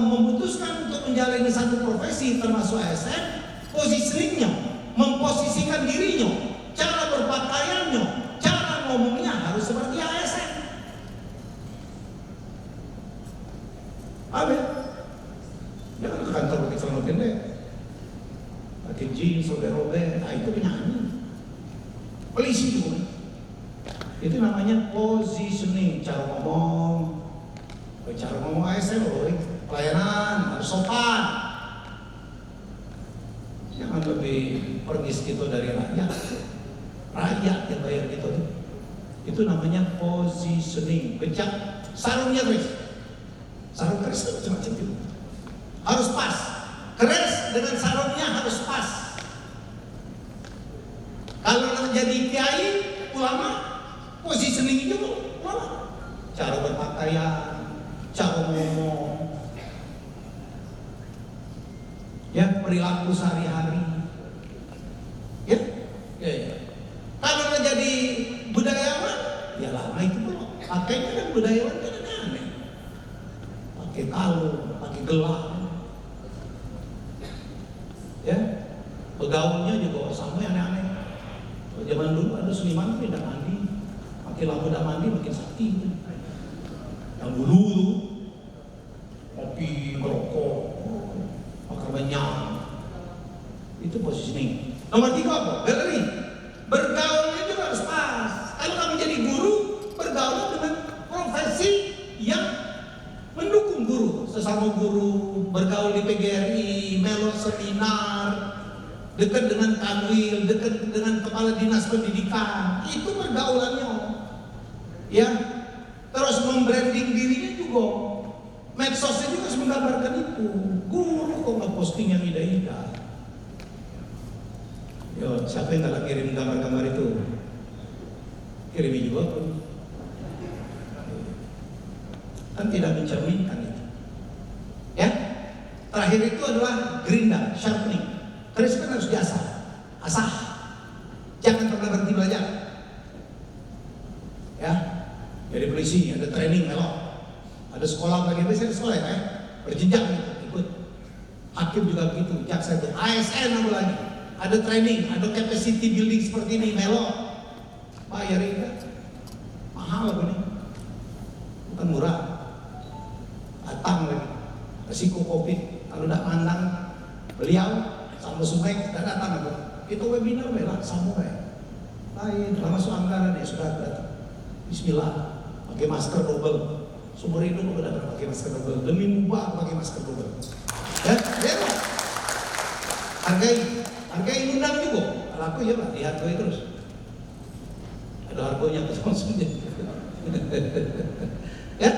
memutuskan untuk menjalani satu profesi termasuk ASN, positioningnya, memposisikan dirinya, cara berpakaiannya, cara ngomongnya harus seperti ASN. Amin. Jangan ke kantor pakai celana pendek, pakai jeans, robek-robek. Itu penyanyi, polisi juga. Itu namanya positioning, cara ngomong ASN loh, pelayanan harus sopan. Jangan lebih pergis gitu dari rakyat yang bayar gitu. Itu namanya positioning. Becak sarungnya keris. Sarung keris itu macam-macam gitu. Harus pas. Keris dengan sarungnya harus pas. Kalau nak jadi kiai, ulama, positioning itu ulama. Cara berpakaian, cara ngomong, ya, perilaku sehari-hari. Ya. Kalau nak jadi budayawan, ya lama itu belum. Pakainya kan budayawan kan aneh-aneh. Pakai kalung, pakai gelang. Ya, bergaulnya juga sama yang aneh-aneh. Zaman dulu ada seniman tidak mandi, makin lama tidak mandi makin sakti. Yang dulu tuh kopi, merokok, makan banyak, itu positioning. Nomor 3 apa? Galeri. Bergaulnya juga harus pas. Kalau kamu jadi guru, bergaul dengan profesi yang mendukung guru, sesama guru, bergaul di PGRI, melon seminar, dekat dengan kanwil, dekat dengan kepala dinas pendidikan. Itu pergaulannya. Ya, terus membranding dirinya juga. Medsosnya juga harus menggambarkan itu. Guru kok nggak posting yang indah-indah. Yo, siapa yang nggak kirim gambar-gambar itu? Kirimi juga pun. Kan tidak mencerminkan itu. Ya, terakhir itu adalah gerinda, sharpening. Keris kan harus diasah, asah. Jangan pernah berhenti belajar. Ya, jadi polisi ada training melok, ada sekolah bagi ada sekolah ya, berjenjang gitu, ikut. Hakim juga begitu, jaksa itu, ASN apa lagi, ada training, ada capacity building seperti ini melok. Bayar enggak? Mahal apa nih? Bukan murah. Datang lagi, resiko COVID. Kalau tidak mandang beliau sama sungai tidak datang apa? Itu webinar bela sama lain. Kalau masuk anggaran ya sudah datang. Bismillah, pakai masker double. Seumur hidup udah pernah pakai masker double. Demi mubah pakai masker double. Ya, hargai undang juga. Kalau aku ya Pak, dihargai terus. Ada harganya terus maksudnya. Ya,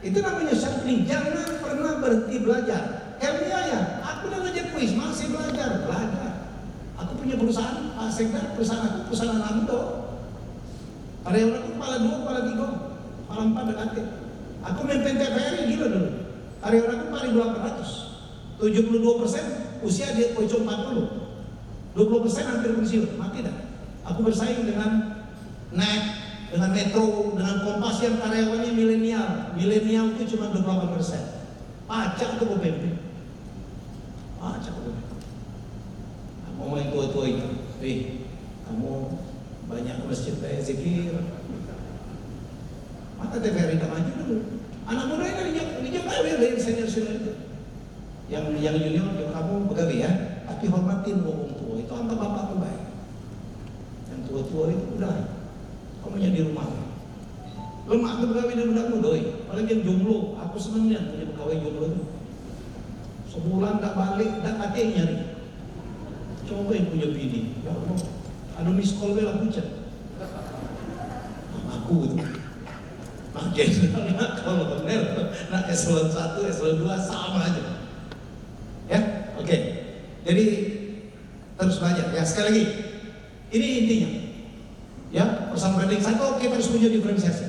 itu namanya sharpening. Jangan pernah berhenti belajar. Ya, aku udah belajar kuis, masih belajar. Aku punya perusahaan, Pak Sekda, perusahaan aku, perusahaan Lamdo. Karyawan aku kepala 2, kepala 3, kepala 4 dekat. Aku memimpin TVRI gila dulu. Karyawan aku paling 800. 72% usia dia pojok 40. 20% hampir pensiun, mati dah. Aku bersaing dengan NET, dengan Metro, dengan Kompas yang karyawannya milenial. Milenial itu cuma 28%. Pajak tuh pemimpin. Pajak tuh. Kamu main tua-tua itu. Kamu banyak masjid zikir. Maka TVRI tak maju dulu. Anak muda ini dijak dari senior-senior itu. Yang junior, yang kamu begawi ya, tapi hormatin orang tua. Itu anggap bapak tuh baik. Yang tua-tua itu udah, kamu di rumah. Lemah aku begawi dan budak muda. Apalagi yang jomblo, aku senang dia punya pegawai jomblo itu. Sebulan tak balik, tak kati nyari. Coba yang punya bini, ya Allah, ada miss call bela pucat. Aku itu. Nah, jenderal, nah kolonel, nah eselon 1, eselon 2 sama aja. Ya, oke. Jadi terus belajar. Ya, sekali lagi, ini intinya. Ya, personal branding satu, kita harus punya diferensiasi.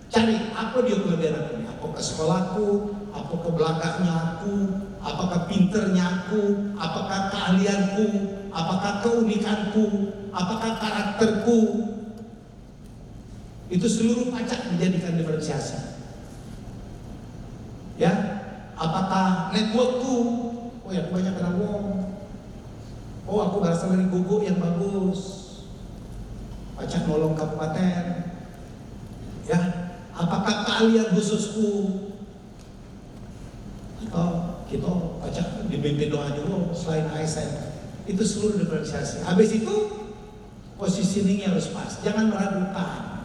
Cari apa dia kelebihan aku ini. Apakah sekolahku, apakah belakangnya aku, apakah pinternya aku, apakah keahlianku, apakah keunikanku, apakah karakterku. Itu seluruh pacak dijadikan diferensiasi. Ya, apakah networkku? Oh ya, aku banyak kenal wong. Oh, aku berasal dari guguk yang bagus. Pacak nolong kabupaten. Ya, apakah keahlian khususku? Atau kita pacak dipimpin doa dulu selain ASN. Itu seluruh diferensiasi. Habis itu positioningnya harus pas. Jangan meragukan.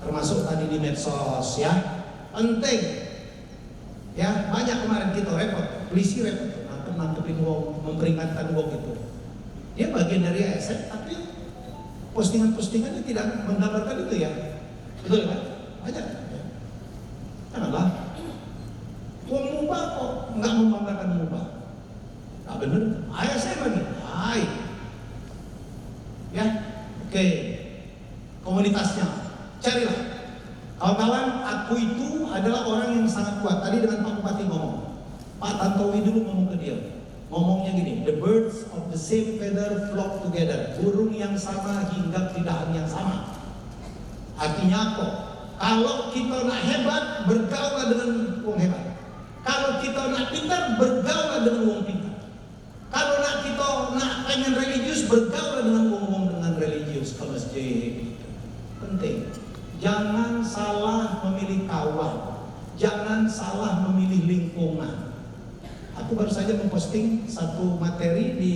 Termasuk tadi di medsos ya, penting ya. Banyak kemarin kita repot, polisi repot nangkepin wong, memperingatkan wong itu. Dia bagian dari ASN, tapi postingan-postingannya tidak menggambarkan itu ya. Betul kan? Banyak ya. Janganlah wong mubah kok nggak membanggakan mubah. Nggak bener, ASN lagi. Hai ya, oke. Komunitasnya carilah. Kawan-kawan, aku itu adalah orang yang sangat kuat. Tadi dengan Pak Bupati ngomong, Pak Tantowi dulu ngomong ke dia. Ngomongnya gini, the birds of the same feather flock together. Burung yang sama hinggap di dahan yang sama. Artinya apa? Kalau kita nak hebat, bergaul dengan wong hebat. Kalau kita nak pintar, bergaul dengan wong pintar. Kalau nak kita nak pengen religius, bergaul dengan wong dengan religius ke masjid. Penting. Jangan salah memilih kawan, jangan salah memilih lingkungan. Aku baru saja memposting satu materi di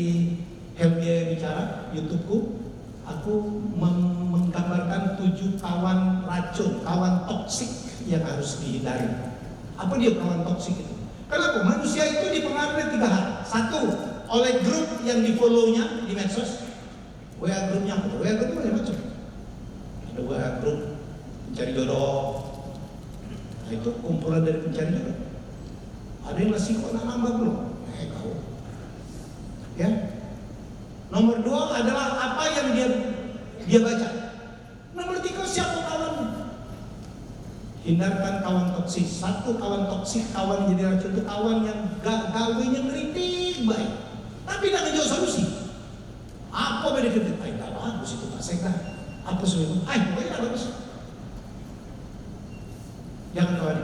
Helmia Bicara YouTubeku. Aku menggambarkan 7 kawan racun, kawan toksik yang harus dihindari. Apa dia kawan toksik itu? Kenapa? Manusia itu dipengaruhi 3 hal. 1, oleh grup yang di-follow-nya di medsos. WA grupnya apa? WA grup itu macam. Ada WA grup pencari jodoh. Nah, itu kumpulan dari pencari jodoh. Ada yang masih kok nambah belum? Kau. Ya. Nomor 2 adalah apa yang dia baca. Nomor 3, siapa kawannya? Hindarkan kawan toksik. 1, kawan toksik, kawan jadi racun itu kawan yang gawinya ngeritik baik, tapi tidak ngejauh solusi. Apa beda kritik? Tidak bagus itu Pak Sekda. Apa sebenarnya? Pokoknya tidak bagus. Jangan kawan.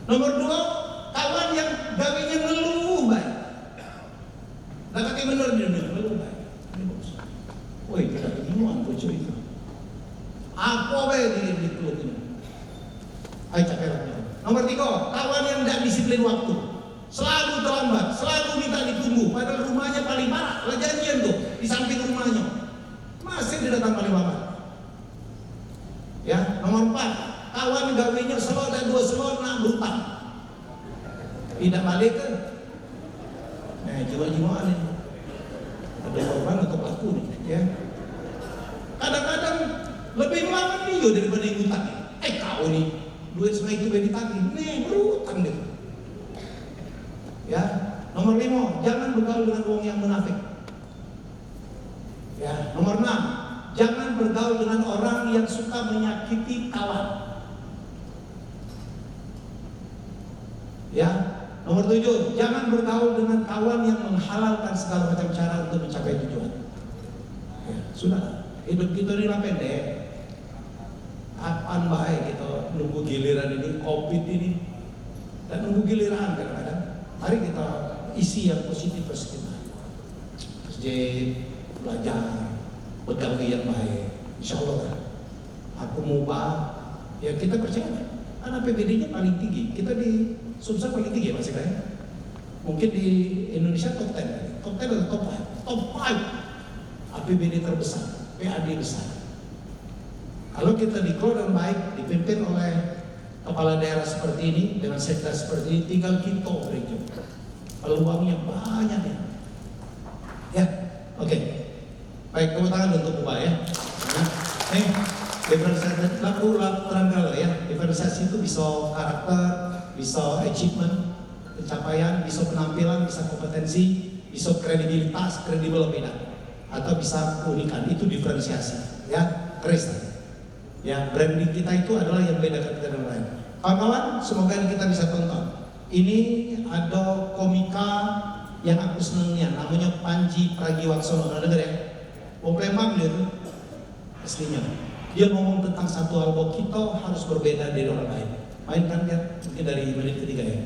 Nomor 2, kawan yang gawinya ngeluh baik. Nah, kaki bener dia ngeluh baik. Ini bagus. Woi, tidak kenyuan bocor itu. Apa baik di keluh ini? Ayo capek lagi. Nomor 3, kawan yang tidak disiplin waktu. Selalu terlambat, selalu minta ditunggu. Padahal rumahnya paling parah. Lah janjian tuh di samping rumahnya. Masih dia datang paling lama. Ya, nomor 4, kawan gawinya selon dan 2 selon nak berutang. Tidak balik kan? Nah, jiwa-jiwaan ini. Ada korban untuk aku nih, ya. Kadang-kadang lebih melawan dia daripada yang utang. Kau nih, duit semua itu beri ditagih. Nih, berutang deh. Ya, nomor 5, jangan bergaul dengan orang yang munafik. Ya, nomor 6, jangan bergaul dengan orang yang suka menyakiti kawan. Ya, nomor 7, jangan bergaul dengan kawan yang menghalalkan segala macam cara untuk mencapai tujuan. Ya, sudah. Hidup kita ini pendek. Apaan baik kita nunggu giliran ini, COVID ini, dan nunggu giliran kadang-kadang. Mari kita isi yang positif kita. Masjid, belajar, pegawai yang baik. Insya Allah aku mau ya kita percaya. Karena APBD-nya paling tinggi. Kita di Sumsel paling tinggi ya Mas Ibrahim. Mungkin di Indonesia top 10. Top 10 atau top 5? Top 5 APBD terbesar, PAD besar. Kalau kita dikelola dengan baik, dipimpin oleh kepala daerah seperti ini, dengan sekda seperti ini, tinggal kita berikan peluangnya banyak ya. Ya, oke. Baik, tepuk tangan untuk Bapak ya. Diferensiasi laku teranggal ya. Diferensiasi itu bisa karakter, bisa achievement, pencapaian, bisa penampilan, bisa kompetensi, bisa kredibilitas, kredibel beda, atau bisa keunikan. Itu diferensiasi ya. Chris. Ya, branding kita itu adalah yang beda kita dengan lain. Kawan-kawan, semoga kita bisa tonton. Ini ada komika yang aku senengnya, namanya Panji Pragiwaksono. Pernah dengar ya? Pememang dia tuh aslinya. Dia ngomong tentang satu hal bahwa kita harus berbeda dari orang lain. Mainkan ya, mungkin dari menit ketiga ya.